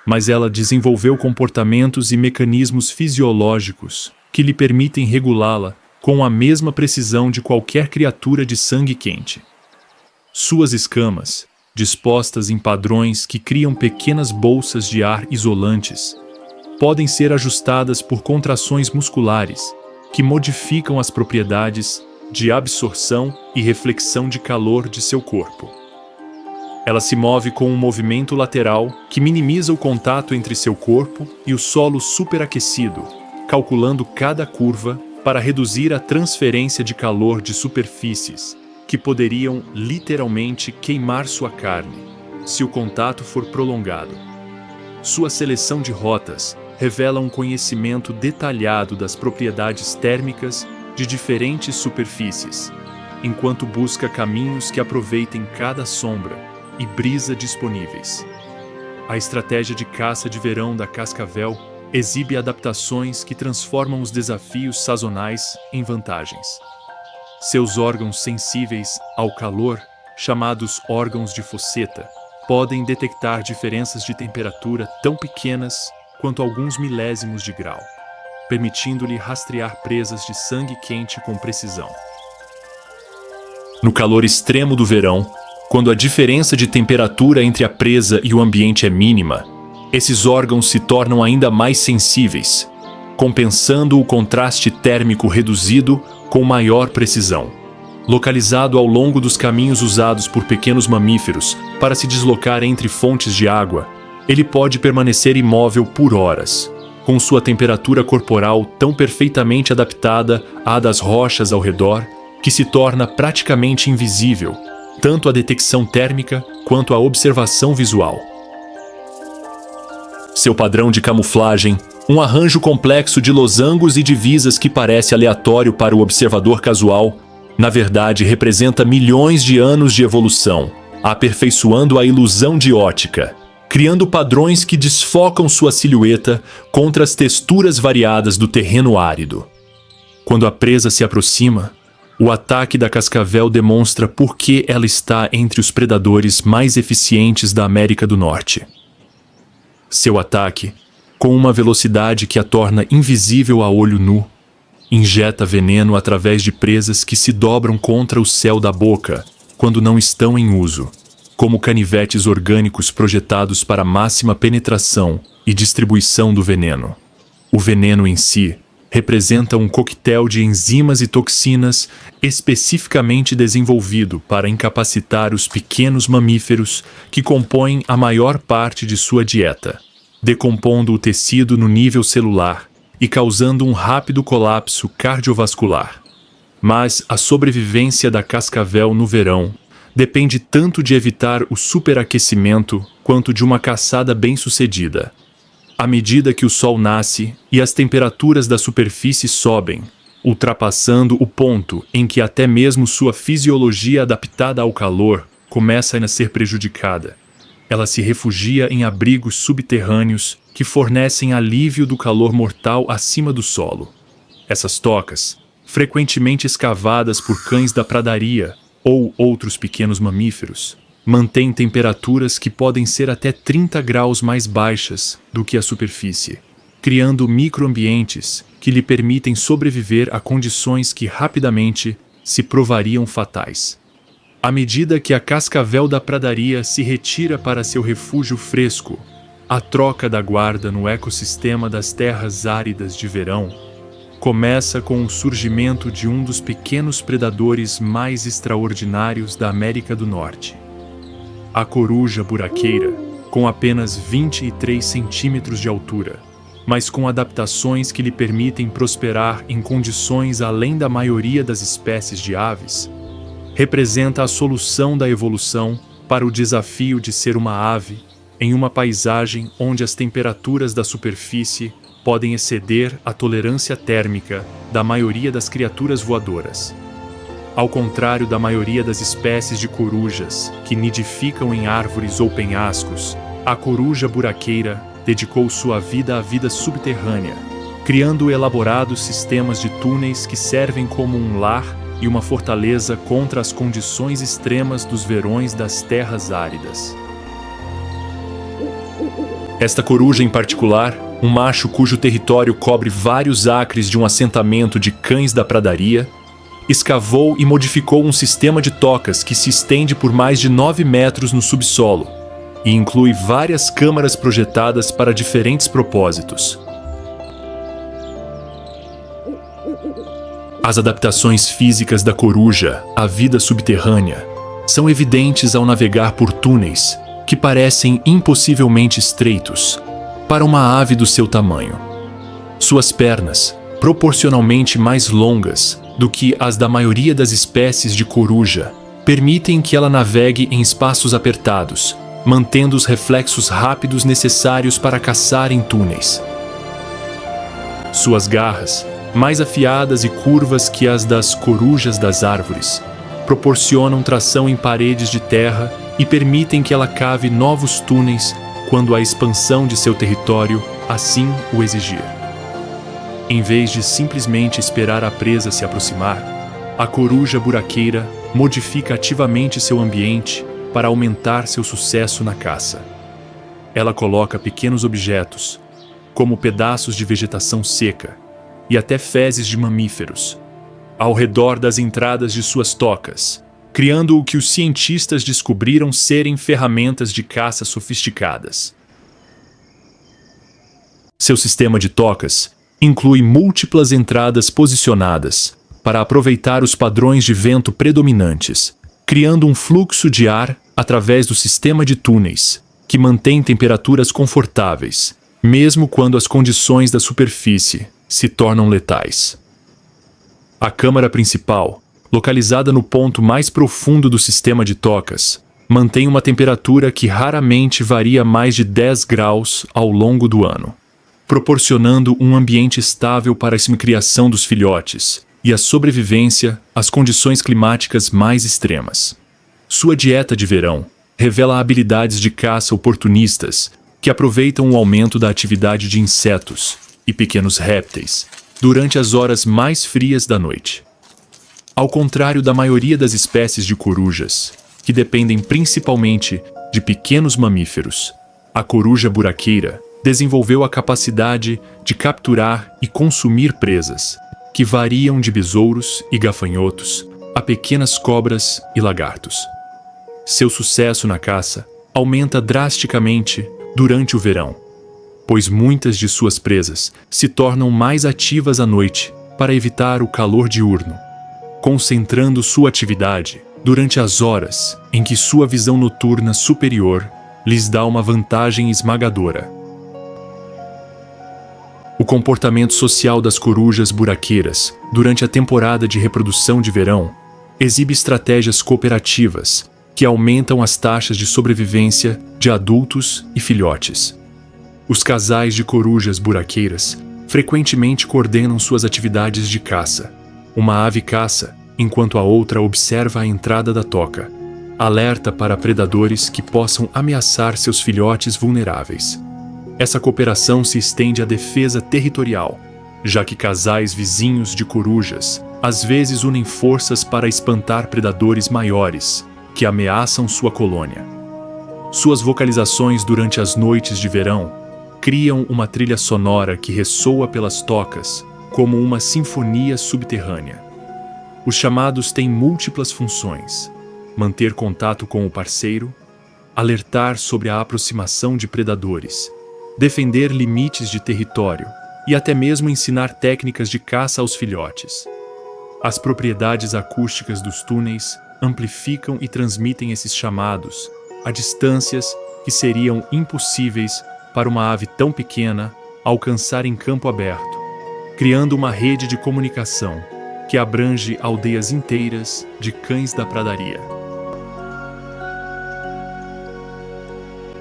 Mas ela desenvolveu comportamentos e mecanismos fisiológicos que lhe permitem regulá-la com a mesma precisão de qualquer criatura de sangue quente. Suas escamas, dispostas em padrões que criam pequenas bolsas de ar isolantes, podem ser ajustadas por contrações musculares que modificam as propriedades de absorção e reflexão de calor de seu corpo. Ela se move com um movimento lateral que minimiza o contato entre seu corpo e o solo superaquecido, calculando cada curva para reduzir a transferência de calor de superfícies que poderiam literalmente queimar sua carne, se o contato for prolongado. Sua seleção de rotas revela um conhecimento detalhado das propriedades térmicas de diferentes superfícies, enquanto busca caminhos que aproveitem cada sombra e brisa disponíveis. A estratégia de caça de verão da cascavel exibe adaptações que transformam os desafios sazonais em vantagens. Seus órgãos sensíveis ao calor, chamados órgãos de fosseta, podem detectar diferenças de temperatura tão pequenas quanto alguns milésimos de grau, permitindo-lhe rastrear presas de sangue quente com precisão. No calor extremo do verão, quando a diferença de temperatura entre a presa e o ambiente é mínima, esses órgãos se tornam ainda mais sensíveis, compensando o contraste térmico reduzido com maior precisão. Localizado ao longo dos caminhos usados por pequenos mamíferos para se deslocar entre fontes de água, ele pode permanecer imóvel por horas, com sua temperatura corporal tão perfeitamente adaptada à das rochas ao redor que se torna praticamente invisível, tanto a detecção térmica quanto a observação visual. Seu padrão de camuflagem, um arranjo complexo de losangos e divisas que parece aleatório para o observador casual, na verdade representa milhões de anos de evolução, aperfeiçoando a ilusão de ótica, criando padrões que desfocam sua silhueta contra as texturas variadas do terreno árido. Quando a presa se aproxima, o ataque da cascavel demonstra por que ela está entre os predadores mais eficientes da América do Norte. Seu ataque, com uma velocidade que a torna invisível a olho nu, injeta veneno através de presas que se dobram contra o céu da boca quando não estão em uso, como canivetes orgânicos projetados para máxima penetração e distribuição do veneno. O veneno em si representa um coquetel de enzimas e toxinas especificamente desenvolvido para incapacitar os pequenos mamíferos que compõem a maior parte de sua dieta, decompondo o tecido no nível celular e causando um rápido colapso cardiovascular. Mas a sobrevivência da cascavel no verão depende tanto de evitar o superaquecimento quanto de uma caçada bem-sucedida. À medida que o sol nasce e as temperaturas da superfície sobem, ultrapassando o ponto em que até mesmo sua fisiologia adaptada ao calor começa a ser prejudicada, ela se refugia em abrigos subterrâneos que fornecem alívio do calor mortal acima do solo. Essas tocas, frequentemente escavadas por cães da pradaria ou outros pequenos mamíferos, mantêm temperaturas que podem ser até 30 graus mais baixas do que a superfície, criando microambientes que lhe permitem sobreviver a condições que rapidamente se provariam fatais. À medida que a cascavel da pradaria se retira para seu refúgio fresco, a troca da guarda no ecossistema das terras áridas de verão começa com o surgimento de um dos pequenos predadores mais extraordinários da América do Norte. A coruja buraqueira, com apenas 23 centímetros de altura, mas com adaptações que lhe permitem prosperar em condições além da maioria das espécies de aves, representa a solução da evolução para o desafio de ser uma ave em uma paisagem onde as temperaturas da superfície podem exceder a tolerância térmica da maioria das criaturas voadoras. Ao contrário da maioria das espécies de corujas que nidificam em árvores ou penhascos, a coruja buraqueira dedicou sua vida à vida subterrânea, criando elaborados sistemas de túneis que servem como um lar e uma fortaleza contra as condições extremas dos verões das terras áridas. Esta coruja em particular, um macho cujo território cobre vários acres de um assentamento de cães da pradaria, escavou e modificou um sistema de tocas que se estende por mais de 9 metros no subsolo e inclui várias câmaras projetadas para diferentes propósitos. As adaptações físicas da coruja à vida subterrânea são evidentes ao navegar por túneis que parecem impossivelmente estreitos para uma ave do seu tamanho. Suas pernas, proporcionalmente mais longas do que as da maioria das espécies de coruja, permitem que ela navegue em espaços apertados, mantendo os reflexos rápidos necessários para caçar em túneis. Suas garras, mais afiadas e curvas que as das corujas das árvores, proporcionam tração em paredes de terra e permitem que ela cave novos túneis quando a expansão de seu território assim o exigir. Em vez de simplesmente esperar a presa se aproximar, a coruja buraqueira modifica ativamente seu ambiente para aumentar seu sucesso na caça. Ela coloca pequenos objetos, como pedaços de vegetação seca e até fezes de mamíferos, ao redor das entradas de suas tocas, criando o que os cientistas descobriram serem ferramentas de caça sofisticadas. Seu sistema de tocas inclui múltiplas entradas posicionadas para aproveitar os padrões de vento predominantes, criando um fluxo de ar através do sistema de túneis, que mantém temperaturas confortáveis, mesmo quando as condições da superfície se tornam letais. A câmara principal, localizada no ponto mais profundo do sistema de tocas, mantém uma temperatura que raramente varia mais de 10 graus ao longo do ano, proporcionando um ambiente estável para a criação dos filhotes e a sobrevivência às condições climáticas mais extremas. Sua dieta de verão revela habilidades de caça oportunistas que aproveitam o aumento da atividade de insetos e pequenos répteis durante as horas mais frias da noite. Ao contrário da maioria das espécies de corujas, que dependem principalmente de pequenos mamíferos, a coruja buraqueira desenvolveu a capacidade de capturar e consumir presas, que variam de besouros e gafanhotos a pequenas cobras e lagartos. Seu sucesso na caça aumenta drasticamente durante o verão, pois muitas de suas presas se tornam mais ativas à noite para evitar o calor diurno, concentrando sua atividade durante as horas em que sua visão noturna superior lhes dá uma vantagem esmagadora. O comportamento social das corujas buraqueiras durante a temporada de reprodução de verão exibe estratégias cooperativas que aumentam as taxas de sobrevivência de adultos e filhotes. Os casais de corujas buraqueiras frequentemente coordenam suas atividades de caça. Uma ave caça, enquanto a outra observa a entrada da toca, Alerta para predadores que possam ameaçar seus filhotes vulneráveis. Essa cooperação se estende à defesa territorial, já que casais vizinhos de corujas às vezes unem forças para espantar predadores maiores que ameaçam sua colônia. Suas vocalizações durante as noites de verão criam uma trilha sonora que ressoa pelas tocas como uma sinfonia subterrânea. Os chamados têm múltiplas funções: manter contato com o parceiro, alertar sobre a aproximação de predadores, defender limites de território e até mesmo ensinar técnicas de caça aos filhotes. As propriedades acústicas dos túneis amplificam e transmitem esses chamados a distâncias que seriam impossíveis para uma ave tão pequena alcançar em campo aberto, criando uma rede de comunicação que abrange aldeias inteiras de cães da pradaria.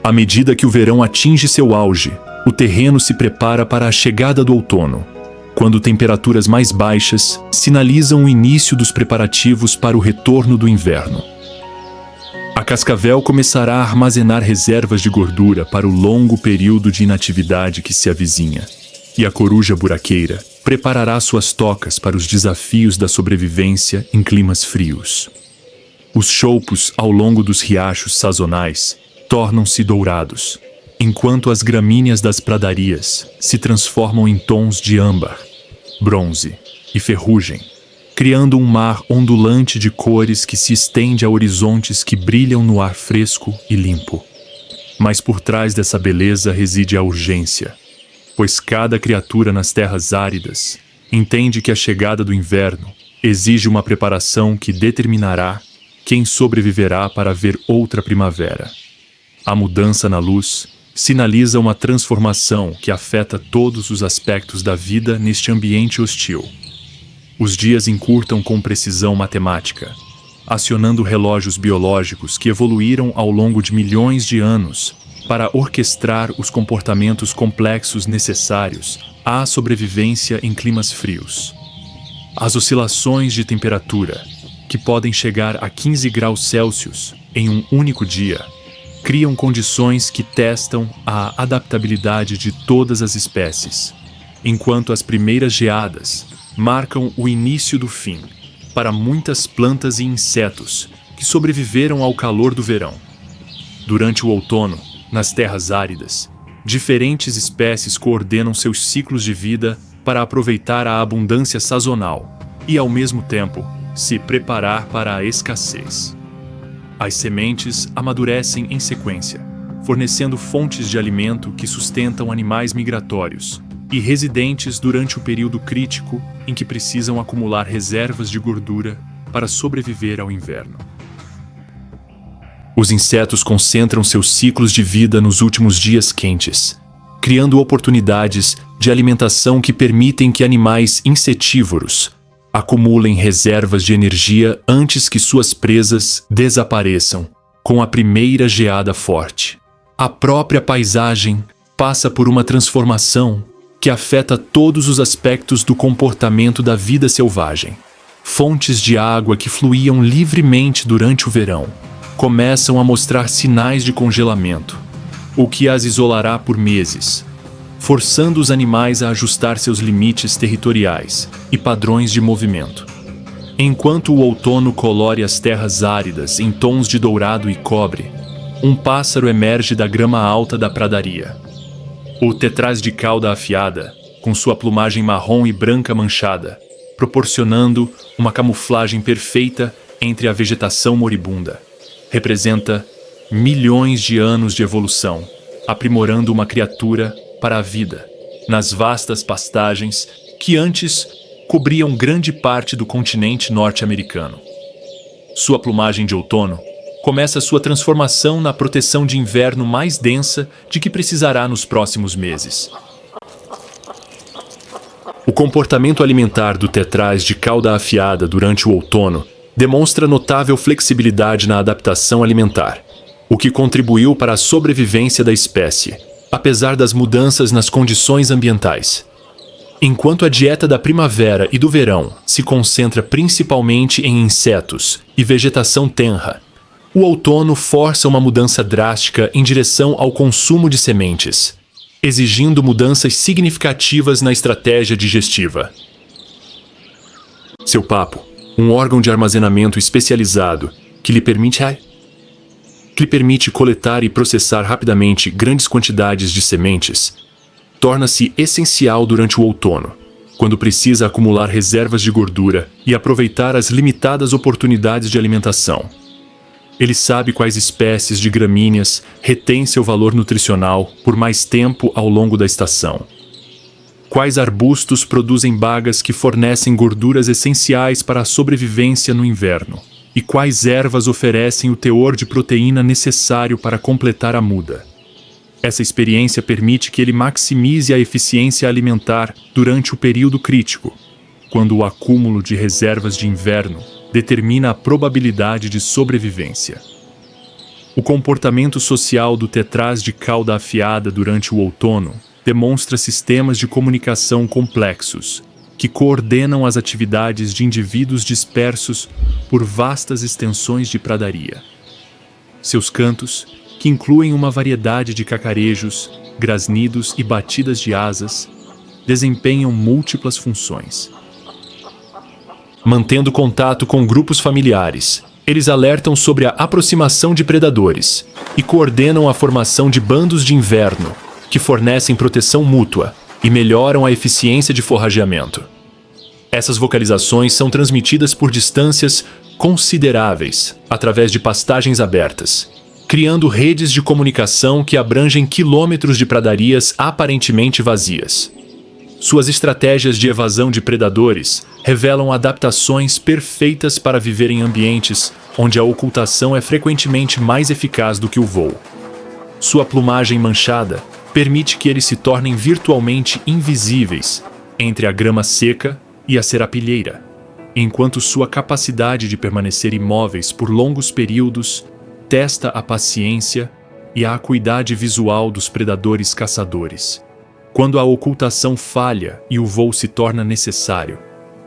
À medida que o verão atinge seu auge, o terreno se prepara para a chegada do outono, quando temperaturas mais baixas sinalizam o início dos preparativos para o retorno do inverno. A cascavel começará a armazenar reservas de gordura para o longo período de inatividade que se avizinha, e a coruja buraqueira preparará suas tocas para os desafios da sobrevivência em climas frios. Os choupos ao longo dos riachos sazonais tornam-se dourados, enquanto as gramíneas das pradarias se transformam em tons de âmbar, bronze e ferrugem, criando um mar ondulante de cores que se estende a horizontes que brilham no ar fresco e limpo. Mas por trás dessa beleza reside a urgência, pois cada criatura nas terras áridas entende que a chegada do inverno exige uma preparação que determinará quem sobreviverá para ver outra primavera. A mudança na luz sinaliza uma transformação que afeta todos os aspectos da vida neste ambiente hostil. Os dias encurtam com precisão matemática, acionando relógios biológicos que evoluíram ao longo de milhões de anos para orquestrar os comportamentos complexos necessários à sobrevivência em climas frios. As oscilações de temperatura, que podem chegar a 15 graus Celsius em um único dia, criam condições que testam a adaptabilidade de todas as espécies, enquanto as primeiras geadas marcam o início do fim para muitas plantas e insetos que sobreviveram ao calor do verão. Durante o outono, nas terras áridas, diferentes espécies coordenam seus ciclos de vida para aproveitar a abundância sazonal e, ao mesmo tempo, se preparar para a escassez. As sementes amadurecem em sequência, fornecendo fontes de alimento que sustentam animais migratórios e residentes durante o período crítico em que precisam acumular reservas de gordura para sobreviver ao inverno. Os insetos concentram seus ciclos de vida nos últimos dias quentes, criando oportunidades de alimentação que permitem que animais insetívoros acumulem reservas de energia antes que suas presas desapareçam com a primeira geada forte. A própria paisagem passa por uma transformação que afeta todos os aspectos do comportamento da vida selvagem. Fontes de água que fluíam livremente durante o verão começam a mostrar sinais de congelamento, o que as isolará por meses, forçando os animais a ajustar seus limites territoriais e padrões de movimento. Enquanto o outono colore as terras áridas em tons de dourado e cobre, um pássaro emerge da grama alta da pradaria. O tetraz de cauda afiada, com sua plumagem marrom e branca manchada, proporcionando uma camuflagem perfeita entre a vegetação moribunda, representa milhões de anos de evolução, aprimorando uma criatura para a vida, nas vastas pastagens que antes cobriam grande parte do continente norte-americano. Sua plumagem de outono começa sua transformação na proteção de inverno mais densa de que precisará nos próximos meses. O comportamento alimentar do tetraz de cauda afiada durante o outono demonstra notável flexibilidade na adaptação alimentar, o que contribuiu para a sobrevivência da espécie, apesar das mudanças nas condições ambientais. Enquanto a dieta da primavera e do verão se concentra principalmente em insetos e vegetação tenra, O outono força uma mudança drástica em direção ao consumo de sementes, exigindo mudanças significativas na estratégia digestiva. Seu papo, um órgão de armazenamento especializado que lhe permite coletar e processar rapidamente grandes quantidades de sementes, torna-se essencial durante o outono, quando precisa acumular reservas de gordura e aproveitar as limitadas oportunidades de alimentação. Ele sabe quais espécies de gramíneas retêm seu valor nutricional por mais tempo ao longo da estação. Quais arbustos produzem bagas que fornecem gorduras essenciais para a sobrevivência no inverno? E quais ervas oferecem o teor de proteína necessário para completar a muda? Essa experiência permite que ele maximize a eficiência alimentar durante o período crítico, quando o acúmulo de reservas de inverno determina a probabilidade de sobrevivência. O comportamento social do tetraz de cauda afiada durante o outono demonstra sistemas de comunicação complexos, que coordenam as atividades de indivíduos dispersos por vastas extensões de pradaria. Seus cantos, que incluem uma variedade de cacarejos, grasnidos e batidas de asas, desempenham múltiplas funções. Mantendo contato com grupos familiares, eles alertam sobre a aproximação de predadores e coordenam a formação de bandos de inverno, que fornecem proteção mútua e melhoram a eficiência de forrageamento. Essas vocalizações são transmitidas por distâncias consideráveis através de pastagens abertas, criando redes de comunicação que abrangem quilômetros de pradarias aparentemente vazias. Suas estratégias de evasão de predadores revelam adaptações perfeitas para viver em ambientes onde a ocultação é frequentemente mais eficaz do que o voo. Sua plumagem manchada permite que eles se tornem virtualmente invisíveis entre a grama seca e a serapilheira, enquanto sua capacidade de permanecer imóveis por longos períodos testa a paciência e a acuidade visual dos predadores caçadores. Quando a ocultação falha e o voo se torna necessário,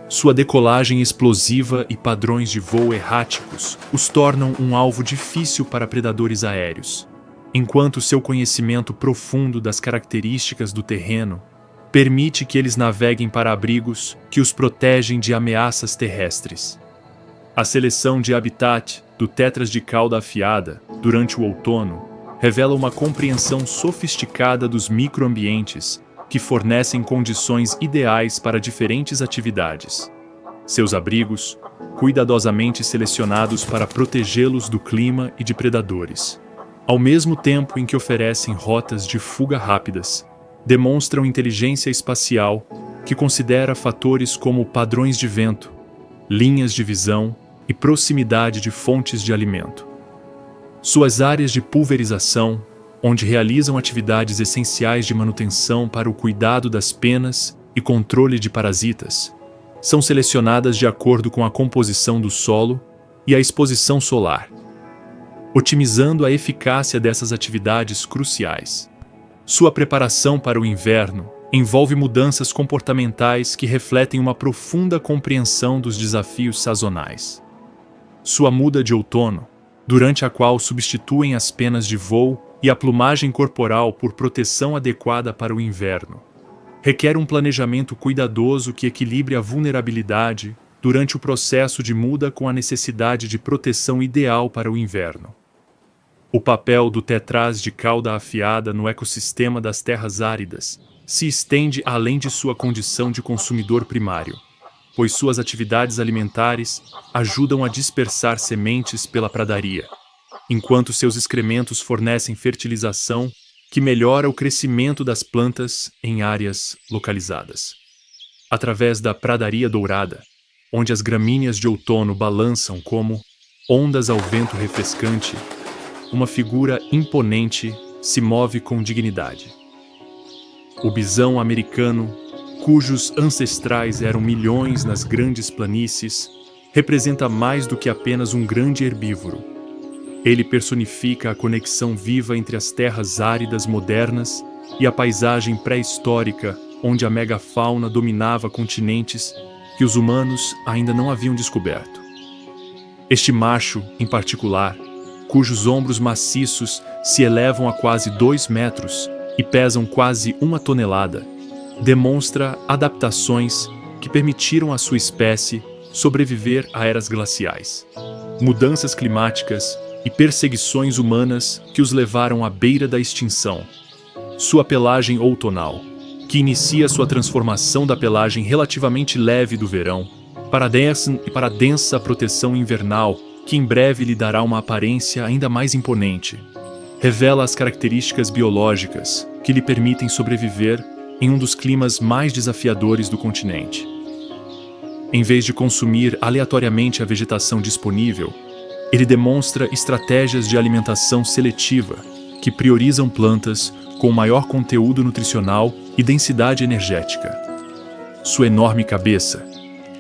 sua decolagem explosiva e padrões de voo erráticos os tornam um alvo difícil para predadores aéreos, enquanto seu conhecimento profundo das características do terreno permite que eles naveguem para abrigos que os protegem de ameaças terrestres. A seleção de habitat do tetras de cauda afiada durante o outono revela uma compreensão sofisticada dos microambientes que fornecem condições ideais para diferentes atividades. Seus abrigos, cuidadosamente selecionados para protegê-los do clima e de predadores, ao mesmo tempo em que oferecem rotas de fuga rápidas, demonstram inteligência espacial que considera fatores como padrões de vento, linhas de visão e proximidade de fontes de alimento. Suas áreas de pulverização, onde realizam atividades essenciais de manutenção para o cuidado das penas e controle de parasitas, são selecionadas de acordo com a composição do solo e a exposição solar, otimizando a eficácia dessas atividades cruciais. Sua preparação para o inverno envolve mudanças comportamentais que refletem uma profunda compreensão dos desafios sazonais. Sua muda de outono, durante a qual substituem as penas de voo e a plumagem corporal por proteção adequada para o inverno, requer um planejamento cuidadoso que equilibre a vulnerabilidade durante o processo de muda com a necessidade de proteção ideal para o inverno. O papel do tetraz de cauda afiada no ecossistema das terras áridas se estende além de sua condição de consumidor primário, pois suas atividades alimentares ajudam a dispersar sementes pela pradaria, enquanto seus excrementos fornecem fertilização que melhora o crescimento das plantas em áreas localizadas. Através da pradaria dourada, onde as gramíneas de outono balançam como ondas ao vento refrescante, uma figura imponente se move com dignidade. O bisão americano, cujos ancestrais eram milhões nas grandes planícies, representa mais do que apenas um grande herbívoro. Ele personifica a conexão viva entre as terras áridas modernas e a paisagem pré-histórica onde a megafauna dominava continentes que os humanos ainda não haviam descoberto. Este macho, em particular, cujos ombros maciços se elevam a quase 2 metros e pesam quase 1 tonelada, demonstra adaptações que permitiram à sua espécie sobreviver a eras glaciais, mudanças climáticas e perseguições humanas que os levaram à beira da extinção. Sua pelagem outonal, que inicia sua transformação da pelagem relativamente leve do verão para a densa proteção invernal, que em breve lhe dará uma aparência ainda mais imponente, revela as características biológicas que lhe permitem sobreviver em um dos climas mais desafiadores do continente. Em vez de consumir aleatoriamente a vegetação disponível, ele demonstra estratégias de alimentação seletiva que priorizam plantas com maior conteúdo nutricional e densidade energética. Sua enorme cabeça,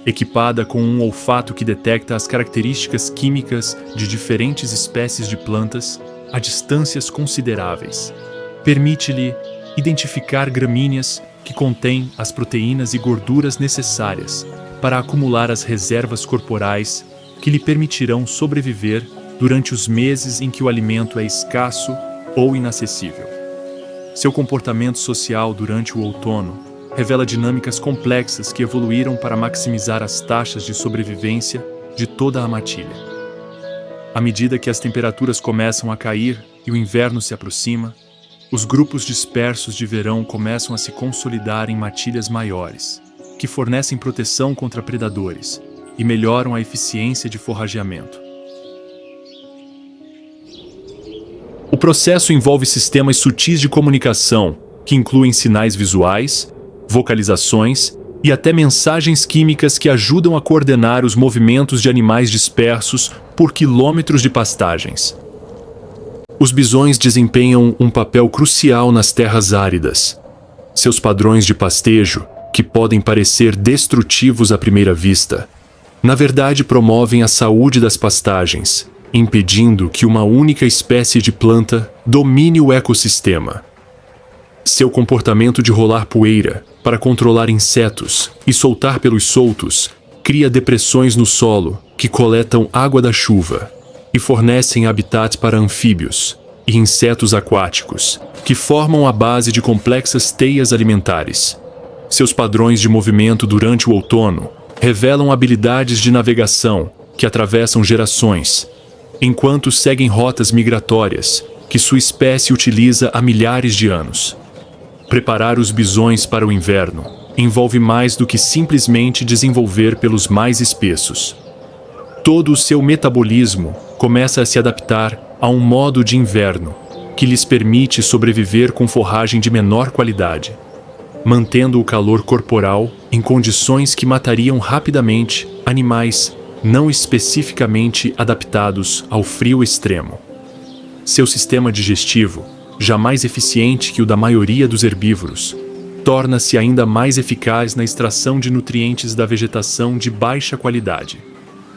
equipada com um olfato que detecta as características químicas de diferentes espécies de plantas a distâncias consideráveis, permite-lhe identificar gramíneas que contêm as proteínas e gorduras necessárias para acumular as reservas corporais que lhe permitirão sobreviver durante os meses em que o alimento é escasso ou inacessível. Seu comportamento social durante o outono revela dinâmicas complexas que evoluíram para maximizar as taxas de sobrevivência de toda a matilha. À medida que as temperaturas começam a cair e o inverno se aproxima, os grupos dispersos de verão começam a se consolidar em matilhas maiores, que fornecem proteção contra predadores e melhoram a eficiência de forrageamento. O processo envolve sistemas sutis de comunicação, que incluem sinais visuais, vocalizações e até mensagens químicas que ajudam a coordenar os movimentos de animais dispersos por quilômetros de pastagens. Os bisões desempenham um papel crucial nas terras áridas. Seus padrões de pastejo, que podem parecer destrutivos à primeira vista, na verdade promovem a saúde das pastagens, impedindo que uma única espécie de planta domine o ecossistema. Seu comportamento de rolar poeira para controlar insetos e soltar pelos soltos cria depressões no solo que coletam água da chuva e fornecem habitat para anfíbios e insetos aquáticos, que formam a base de complexas teias alimentares. Seus padrões de movimento durante o outono revelam habilidades de navegação que atravessam gerações, enquanto seguem rotas migratórias que sua espécie utiliza há milhares de anos. Preparar os bisões para o inverno envolve mais do que simplesmente desenvolver pelos mais espessos. Todo o seu metabolismo começa a se adaptar a um modo de inverno que lhes permite sobreviver com forragem de menor qualidade, mantendo o calor corporal em condições que matariam rapidamente animais não especificamente adaptados ao frio extremo. Seu sistema digestivo, já mais eficiente que o da maioria dos herbívoros, torna-se ainda mais eficaz na extração de nutrientes da vegetação de baixa qualidade,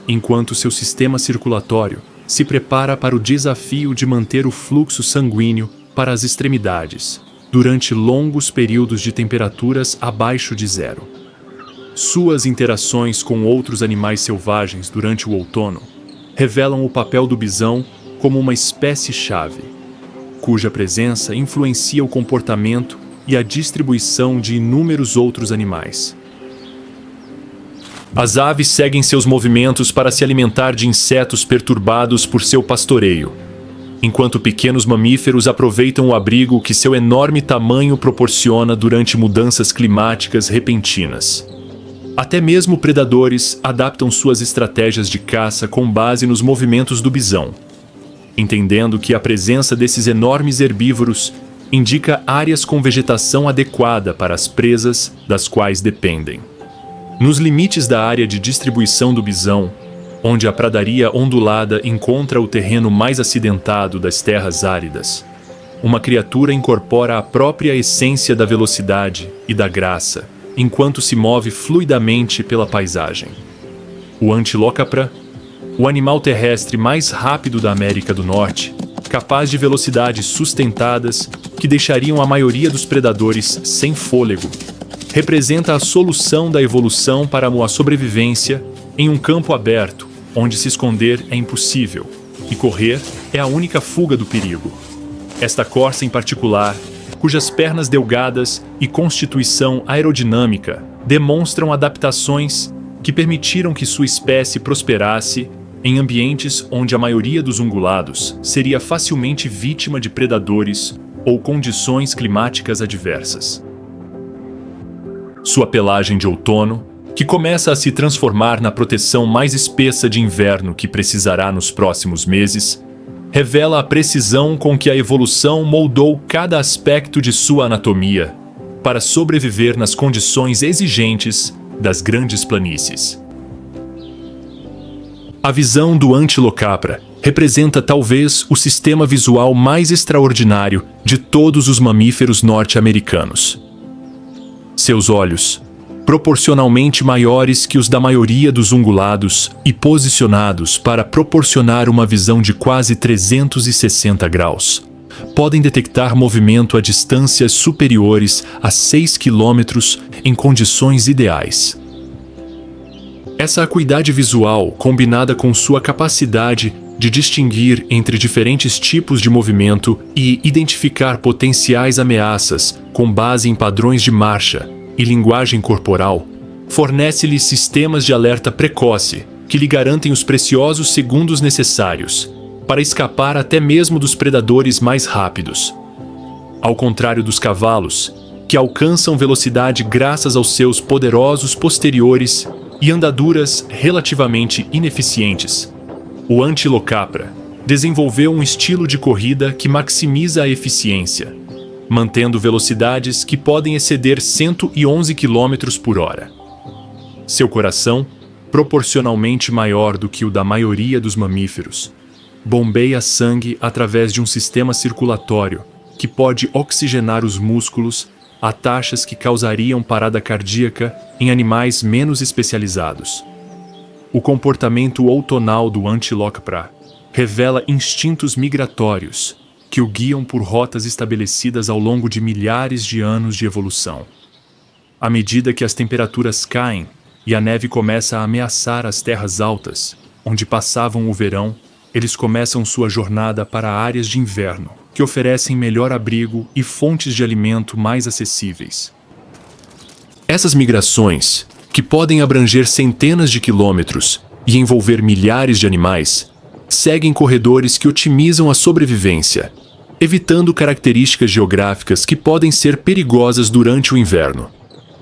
enquanto seu sistema circulatório se prepara para o desafio de manter o fluxo sanguíneo para as extremidades durante longos períodos de temperaturas abaixo de zero. Suas interações com outros animais selvagens durante o outono revelam o papel do bisão como uma espécie-chave, cuja presença influencia o comportamento e a distribuição de inúmeros outros animais. As aves seguem seus movimentos para se alimentar de insetos perturbados por seu pastoreio, enquanto pequenos mamíferos aproveitam o abrigo que seu enorme tamanho proporciona durante mudanças climáticas repentinas. Até mesmo predadores adaptam suas estratégias de caça com base nos movimentos do bisão, entendendo que a presença desses enormes herbívoros indica áreas com vegetação adequada para as presas das quais dependem. Nos limites da área de distribuição do bisão, onde a pradaria ondulada encontra o terreno mais acidentado das terras áridas, uma criatura incorpora a própria essência da velocidade e da graça, enquanto se move fluidamente pela paisagem. O antilócapra, o animal terrestre mais rápido da América do Norte, capaz de velocidades sustentadas que deixariam a maioria dos predadores sem fôlego, representa a solução da evolução para a sobrevivência em um campo aberto, onde se esconder é impossível, e correr é a única fuga do perigo. Esta corça em particular, cujas pernas delgadas e constituição aerodinâmica demonstram adaptações que permitiram que sua espécie prosperasse em ambientes onde a maioria dos ungulados seria facilmente vítima de predadores ou condições climáticas adversas. Sua pelagem de outono, que começa a se transformar na proteção mais espessa de inverno que precisará nos próximos meses, revela a precisão com que a evolução moldou cada aspecto de sua anatomia para sobreviver nas condições exigentes das grandes planícies. A visão do Antilocapra representa talvez o sistema visual mais extraordinário de todos os mamíferos norte-americanos. Seus olhos, proporcionalmente maiores que os da maioria dos ungulados e posicionados para proporcionar uma visão de quase 360 graus, podem detectar movimento a distâncias superiores a 6 quilômetros em condições ideais. Essa acuidade visual, combinada com sua capacidade de distinguir entre diferentes tipos de movimento e identificar potenciais ameaças com base em padrões de marcha e linguagem corporal, fornece-lhe sistemas de alerta precoce que lhe garantem os preciosos segundos necessários para escapar até mesmo dos predadores mais rápidos. Ao contrário dos cavalos, que alcançam velocidade graças aos seus poderosos posteriores e andaduras relativamente ineficientes, o Antilocapra desenvolveu um estilo de corrida que maximiza a eficiência, mantendo velocidades que podem exceder 111 km por hora. Seu coração, proporcionalmente maior do que o da maioria dos mamíferos, bombeia sangue através de um sistema circulatório que pode oxigenar os músculos a taxas que causariam parada cardíaca em animais menos especializados. O comportamento outonal do Antilocapra revela instintos migratórios que o guiam por rotas estabelecidas ao longo de milhares de anos de evolução. À medida que as temperaturas caem e a neve começa a ameaçar as terras altas, onde passavam o verão, eles começam sua jornada para áreas de inverno, que oferecem melhor abrigo e fontes de alimento mais acessíveis. Essas migrações, que podem abranger centenas de quilômetros e envolver milhares de animais, seguem corredores que otimizam a sobrevivência, evitando características geográficas que podem ser perigosas durante o inverno.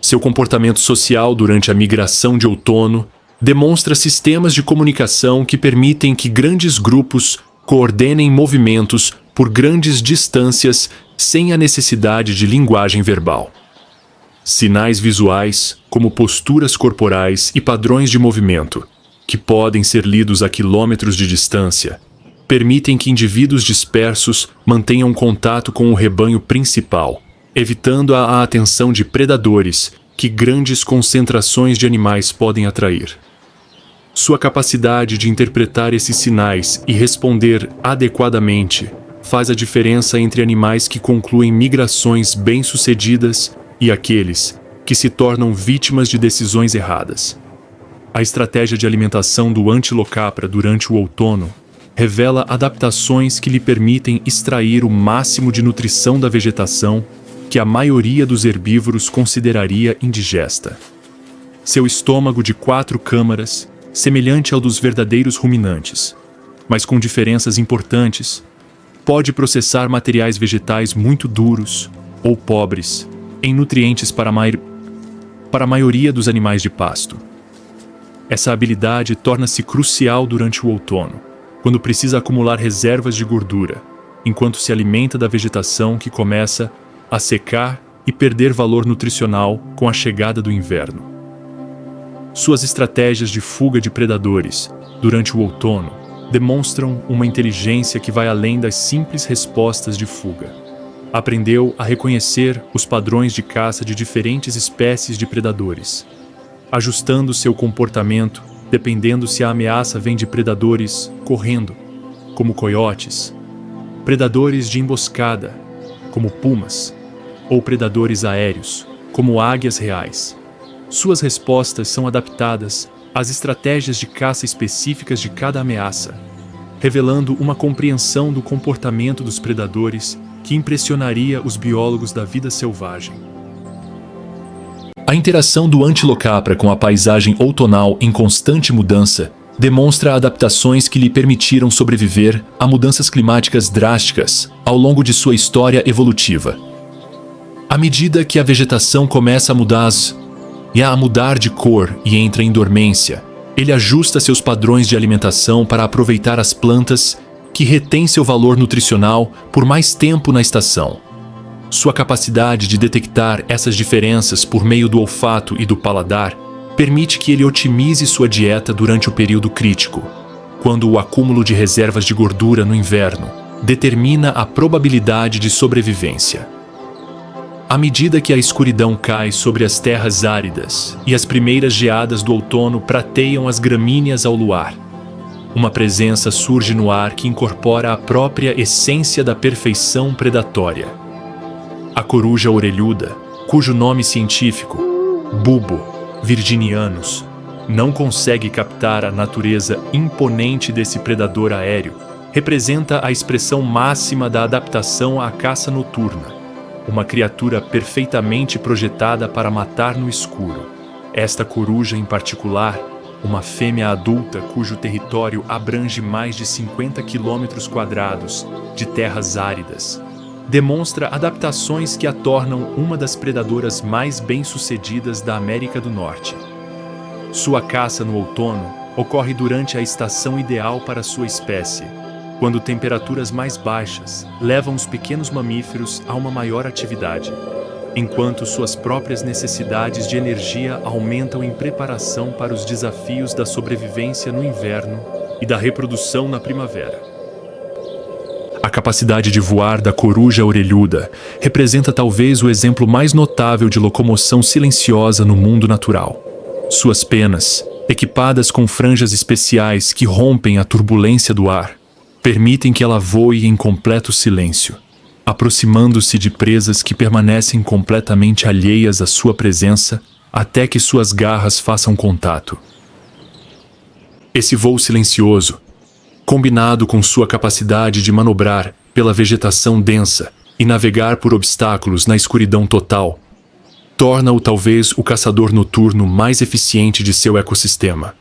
Seu comportamento social durante a migração de outono demonstra sistemas de comunicação que permitem que grandes grupos coordenem movimentos por grandes distâncias sem a necessidade de linguagem verbal. Sinais visuais, como posturas corporais e padrões de movimento, que podem ser lidos a quilômetros de distância, permitem que indivíduos dispersos mantenham contato com o rebanho principal, evitando a atenção de predadores que grandes concentrações de animais podem atrair. Sua capacidade de interpretar esses sinais e responder adequadamente faz a diferença entre animais que concluem migrações bem-sucedidas e aqueles que se tornam vítimas de decisões erradas. A estratégia de alimentação do Antilocapra durante o outono revela adaptações que lhe permitem extrair o máximo de nutrição da vegetação que a maioria dos herbívoros consideraria indigesta. Seu estômago de 4 câmaras, semelhante ao dos verdadeiros ruminantes, mas com diferenças importantes, pode processar materiais vegetais muito duros ou pobres em nutrientes para a maioria dos animais de pasto. Essa habilidade torna-se crucial durante o outono, quando precisa acumular reservas de gordura, enquanto se alimenta da vegetação que começa a secar e perder valor nutricional com a chegada do inverno. Suas estratégias de fuga de predadores durante o outono demonstram uma inteligência que vai além das simples respostas de fuga. Aprendeu a reconhecer os padrões de caça de diferentes espécies de predadores, ajustando seu comportamento dependendo se a ameaça vem de predadores correndo, como coiotes, predadores de emboscada, como pumas, ou predadores aéreos, como águias reais. Suas respostas são adaptadas às estratégias de caça específicas de cada ameaça, revelando uma compreensão do comportamento dos predadores que impressionaria os biólogos da vida selvagem. A interação do Antilocapra com a paisagem outonal em constante mudança demonstra adaptações que lhe permitiram sobreviver a mudanças climáticas drásticas ao longo de sua história evolutiva. À medida que a vegetação começa a mudar de cor e entra em dormência, ele ajusta seus padrões de alimentação para aproveitar as plantas que retêm seu valor nutricional por mais tempo na estação. Sua capacidade de detectar essas diferenças por meio do olfato e do paladar permite que ele otimize sua dieta durante o período crítico, quando o acúmulo de reservas de gordura no inverno determina a probabilidade de sobrevivência. À medida que a escuridão cai sobre as terras áridas e as primeiras geadas do outono prateiam as gramíneas ao luar, uma presença surge no ar que incorpora a própria essência da perfeição predatória. A coruja orelhuda, cujo nome científico, Bubo virginianus, não consegue captar a natureza imponente desse predador aéreo, representa a expressão máxima da adaptação à caça noturna, uma criatura perfeitamente projetada para matar no escuro. Esta coruja em particular, uma fêmea adulta cujo território abrange mais de 50 km² de terras áridas, demonstra adaptações que a tornam uma das predadoras mais bem-sucedidas da América do Norte. Sua caça no outono ocorre durante a estação ideal para sua espécie, quando temperaturas mais baixas levam os pequenos mamíferos a uma maior atividade, enquanto suas próprias necessidades de energia aumentam em preparação para os desafios da sobrevivência no inverno e da reprodução na primavera. A capacidade de voar da coruja orelhuda representa talvez o exemplo mais notável de locomoção silenciosa no mundo natural. Suas penas, equipadas com franjas especiais que rompem a turbulência do ar, permitem que ela voe em completo silêncio, aproximando-se de presas que permanecem completamente alheias à sua presença até que suas garras façam contato. Esse voo silencioso, combinado com sua capacidade de manobrar pela vegetação densa e navegar por obstáculos na escuridão total, torna-o talvez o caçador noturno mais eficiente de seu ecossistema.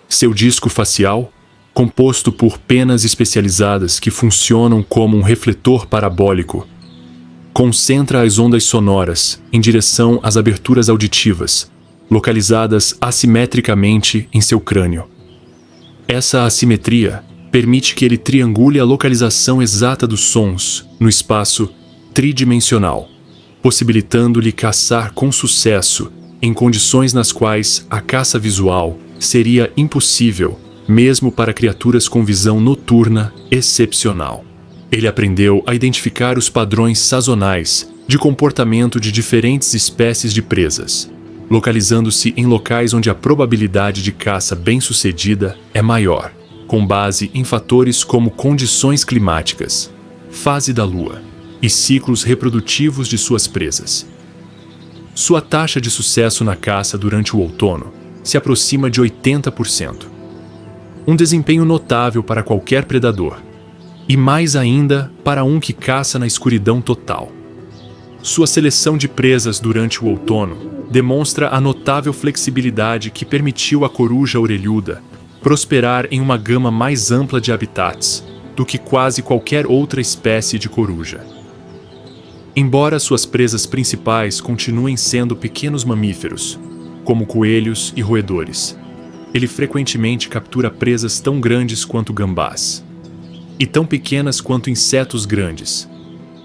Seu disco facial, composto por penas especializadas que funcionam como um refletor parabólico, concentra as ondas sonoras em direção às aberturas auditivas, localizadas assimetricamente em seu crânio. Essa assimetria permite que ele triangule a localização exata dos sons no espaço tridimensional, possibilitando-lhe caçar com sucesso em condições nas quais a caça visual seria impossível, mesmo para criaturas com visão noturna excepcional. Ele aprendeu a identificar os padrões sazonais de comportamento de diferentes espécies de presas, localizando-se em locais onde a probabilidade de caça bem-sucedida é maior, com base em fatores como condições climáticas, fase da lua e ciclos reprodutivos de suas presas. Sua taxa de sucesso na caça durante o outono se aproxima de 80%. Um desempenho notável para qualquer predador, e mais ainda para um que caça na escuridão total. Sua seleção de presas durante o outono demonstra a notável flexibilidade que permitiu à coruja orelhuda prosperar em uma gama mais ampla de habitats do que quase qualquer outra espécie de coruja. Embora suas presas principais continuem sendo pequenos mamíferos, como coelhos e roedores, ele frequentemente captura presas tão grandes quanto gambás, e tão pequenas quanto insetos grandes,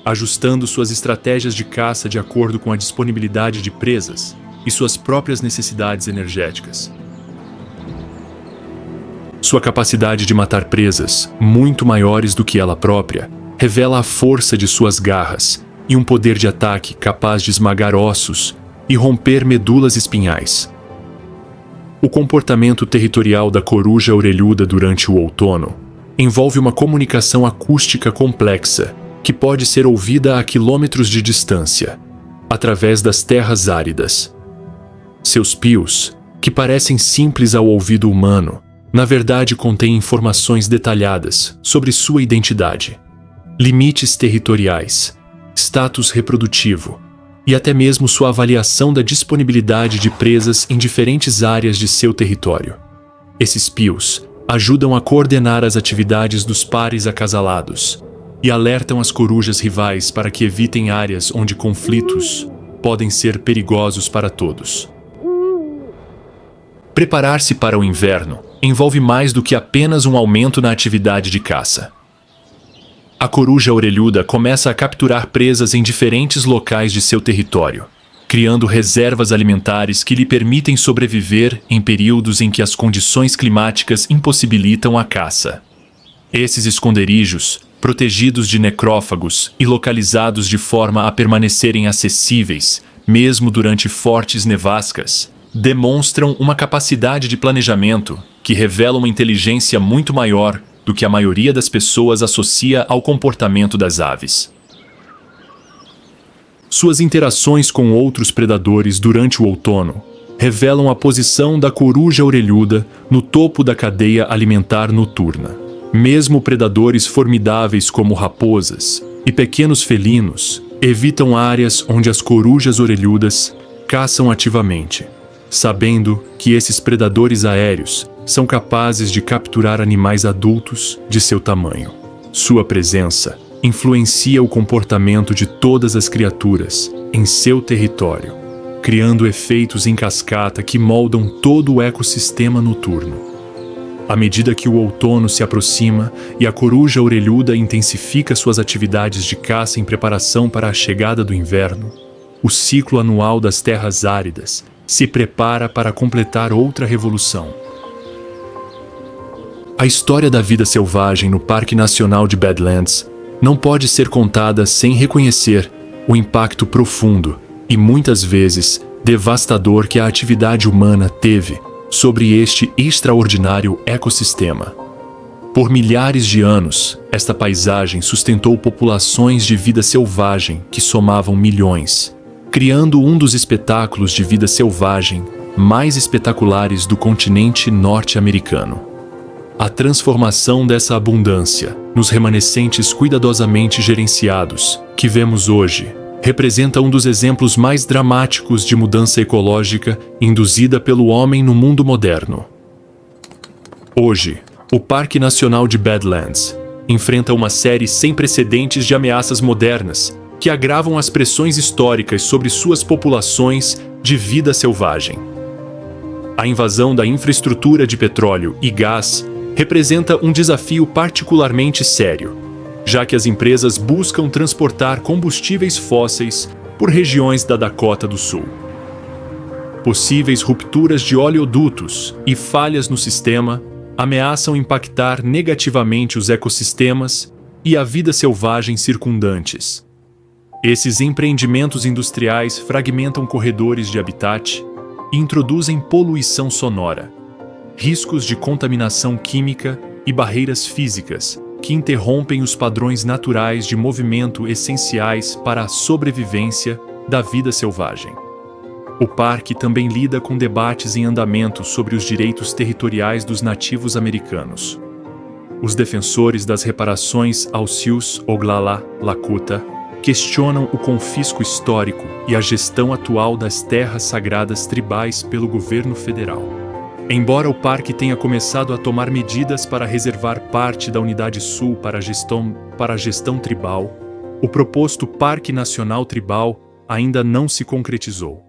ajustando suas estratégias de caça de acordo com a disponibilidade de presas e suas próprias necessidades energéticas. Sua capacidade de matar presas, muito maiores do que ela própria, revela a força de suas garras e um poder de ataque capaz de esmagar ossos e romper medulas espinhais. O comportamento territorial da coruja orelhuda durante o outono envolve uma comunicação acústica complexa que pode ser ouvida a quilômetros de distância, através das terras áridas. Seus pios, que parecem simples ao ouvido humano, na verdade contém informações detalhadas sobre sua identidade, limites territoriais, status reprodutivo e até mesmo sua avaliação da disponibilidade de presas em diferentes áreas de seu território. Esses PIOs ajudam a coordenar as atividades dos pares acasalados e alertam as corujas rivais para que evitem áreas onde conflitos podem ser perigosos para todos. Preparar-se para o inverno envolve mais do que apenas um aumento na atividade de caça. A coruja orelhuda começa a capturar presas em diferentes locais de seu território, criando reservas alimentares que lhe permitem sobreviver em períodos em que as condições climáticas impossibilitam a caça. Esses esconderijos, protegidos de necrófagos e localizados de forma a permanecerem acessíveis, mesmo durante fortes nevascas, demonstram uma capacidade de planejamento que revela uma inteligência muito maior do que a maioria das pessoas associa ao comportamento das aves. Suas interações com outros predadores durante o outono revelam a posição da coruja orelhuda no topo da cadeia alimentar noturna. Mesmo predadores formidáveis como raposas e pequenos felinos evitam áreas onde as corujas orelhudas caçam ativamente, sabendo que esses predadores aéreos são capazes de capturar animais adultos de seu tamanho. Sua presença influencia o comportamento de todas as criaturas em seu território, criando efeitos em cascata que moldam todo o ecossistema noturno. À medida que o outono se aproxima e a coruja orelhuda intensifica suas atividades de caça em preparação para a chegada do inverno, o ciclo anual das terras áridas se prepara para completar outra revolução. A história da vida selvagem no Parque Nacional de Badlands não pode ser contada sem reconhecer o impacto profundo e muitas vezes devastador que a atividade humana teve sobre este extraordinário ecossistema. Por milhares de anos, esta paisagem sustentou populações de vida selvagem que somavam milhões, criando um dos espetáculos de vida selvagem mais espetaculares do continente norte-americano. A transformação dessa abundância nos remanescentes cuidadosamente gerenciados que vemos hoje representa um dos exemplos mais dramáticos de mudança ecológica induzida pelo homem no mundo moderno. Hoje, o Parque Nacional de Badlands enfrenta uma série sem precedentes de ameaças modernas que agravam as pressões históricas sobre suas populações de vida selvagem. A invasão da infraestrutura de petróleo e gás representa um desafio particularmente sério, já que as empresas buscam transportar combustíveis fósseis por regiões da Dakota do Sul. Possíveis rupturas de oleodutos e falhas no sistema ameaçam impactar negativamente os ecossistemas e a vida selvagem circundantes. Esses empreendimentos industriais fragmentam corredores de habitat e introduzem poluição sonora, riscos de contaminação química e barreiras físicas que interrompem os padrões naturais de movimento essenciais para a sobrevivência da vida selvagem. O parque também lida com debates em andamento sobre os direitos territoriais dos nativos americanos. Os defensores das reparações aos Sioux Oglala Lakota questionam o confisco histórico e a gestão atual das terras sagradas tribais pelo governo federal. Embora o parque tenha começado a tomar medidas para reservar parte da Unidade Sul para a gestão tribal, o proposto Parque Nacional Tribal ainda não se concretizou.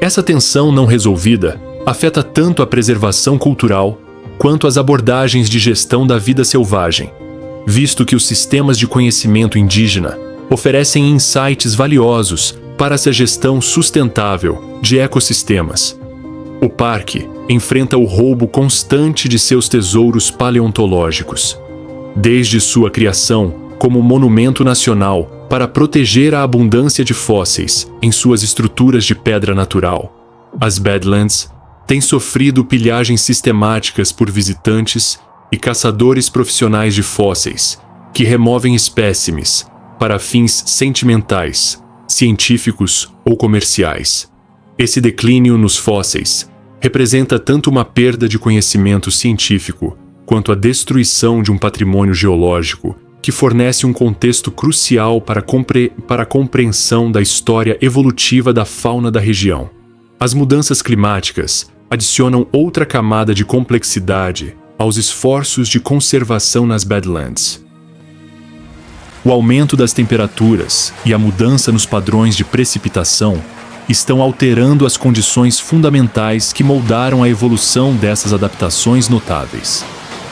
Essa tensão não resolvida afeta tanto a preservação cultural quanto as abordagens de gestão da vida selvagem, visto que os sistemas de conhecimento indígena oferecem insights valiosos para essa gestão sustentável de ecossistemas. O parque enfrenta o roubo constante de seus tesouros paleontológicos, desde sua criação como monumento nacional para proteger a abundância de fósseis em suas estruturas de pedra natural. As Badlands têm sofrido pilhagens sistemáticas por visitantes e caçadores profissionais de fósseis, que removem espécimes para fins sentimentais, científicos ou comerciais. Esse declínio nos fósseis representa tanto uma perda de conhecimento científico quanto a destruição de um patrimônio geológico que fornece um contexto crucial para a compreensão da história evolutiva da fauna da região. As mudanças climáticas adicionam outra camada de complexidade aos esforços de conservação nas Badlands. O aumento das temperaturas e a mudança nos padrões de precipitação estão alterando as condições fundamentais que moldaram a evolução dessas adaptações notáveis.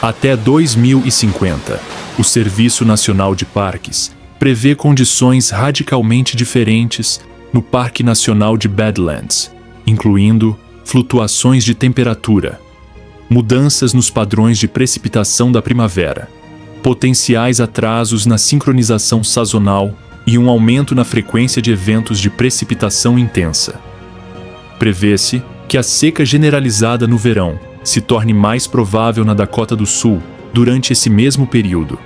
Até 2050, o Serviço Nacional de Parques prevê condições radicalmente diferentes no Parque Nacional de Badlands, incluindo flutuações de temperatura, mudanças nos padrões de precipitação da primavera, potenciais atrasos na sincronização sazonal e um aumento na frequência de eventos de precipitação intensa. Prevê-se que a seca generalizada no verão se torne mais provável na Dakota do Sul durante esse mesmo período.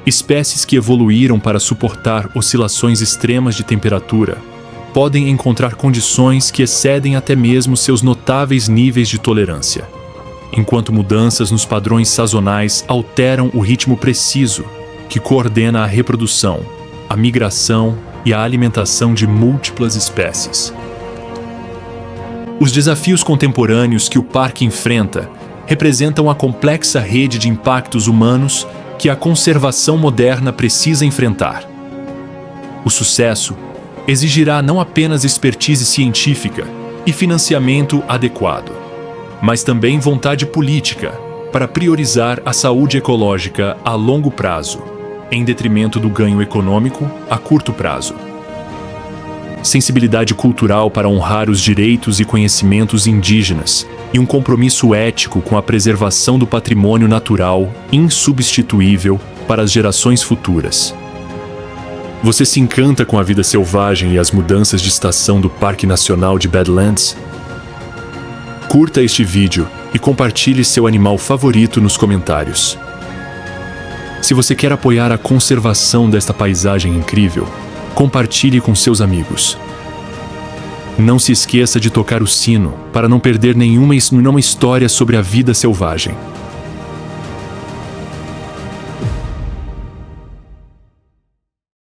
Espécies que evoluíram para suportar oscilações extremas de temperatura podem encontrar condições que excedem até mesmo seus notáveis níveis de tolerância, enquanto mudanças nos padrões sazonais alteram o ritmo preciso que coordena a reprodução, a migração e a alimentação de múltiplas espécies. Os desafios contemporâneos que o parque enfrenta representam a complexa rede de impactos humanos que a conservação moderna precisa enfrentar. O sucesso exigirá não apenas expertise científica e financiamento adequado, mas também vontade política para priorizar a saúde ecológica a longo prazo, em detrimento do ganho econômico a curto prazo. Sensibilidade cultural para honrar os direitos e conhecimentos indígenas e um compromisso ético com a preservação do patrimônio natural insubstituível para as gerações futuras. Você se encanta com a vida selvagem e as mudanças de estação do Parque Nacional de Badlands? Curta este vídeo e compartilhe seu animal favorito nos comentários. Se você quer apoiar a conservação desta paisagem incrível, compartilhe com seus amigos. Não se esqueça de tocar o sino para não perder nenhuma história sobre a vida selvagem.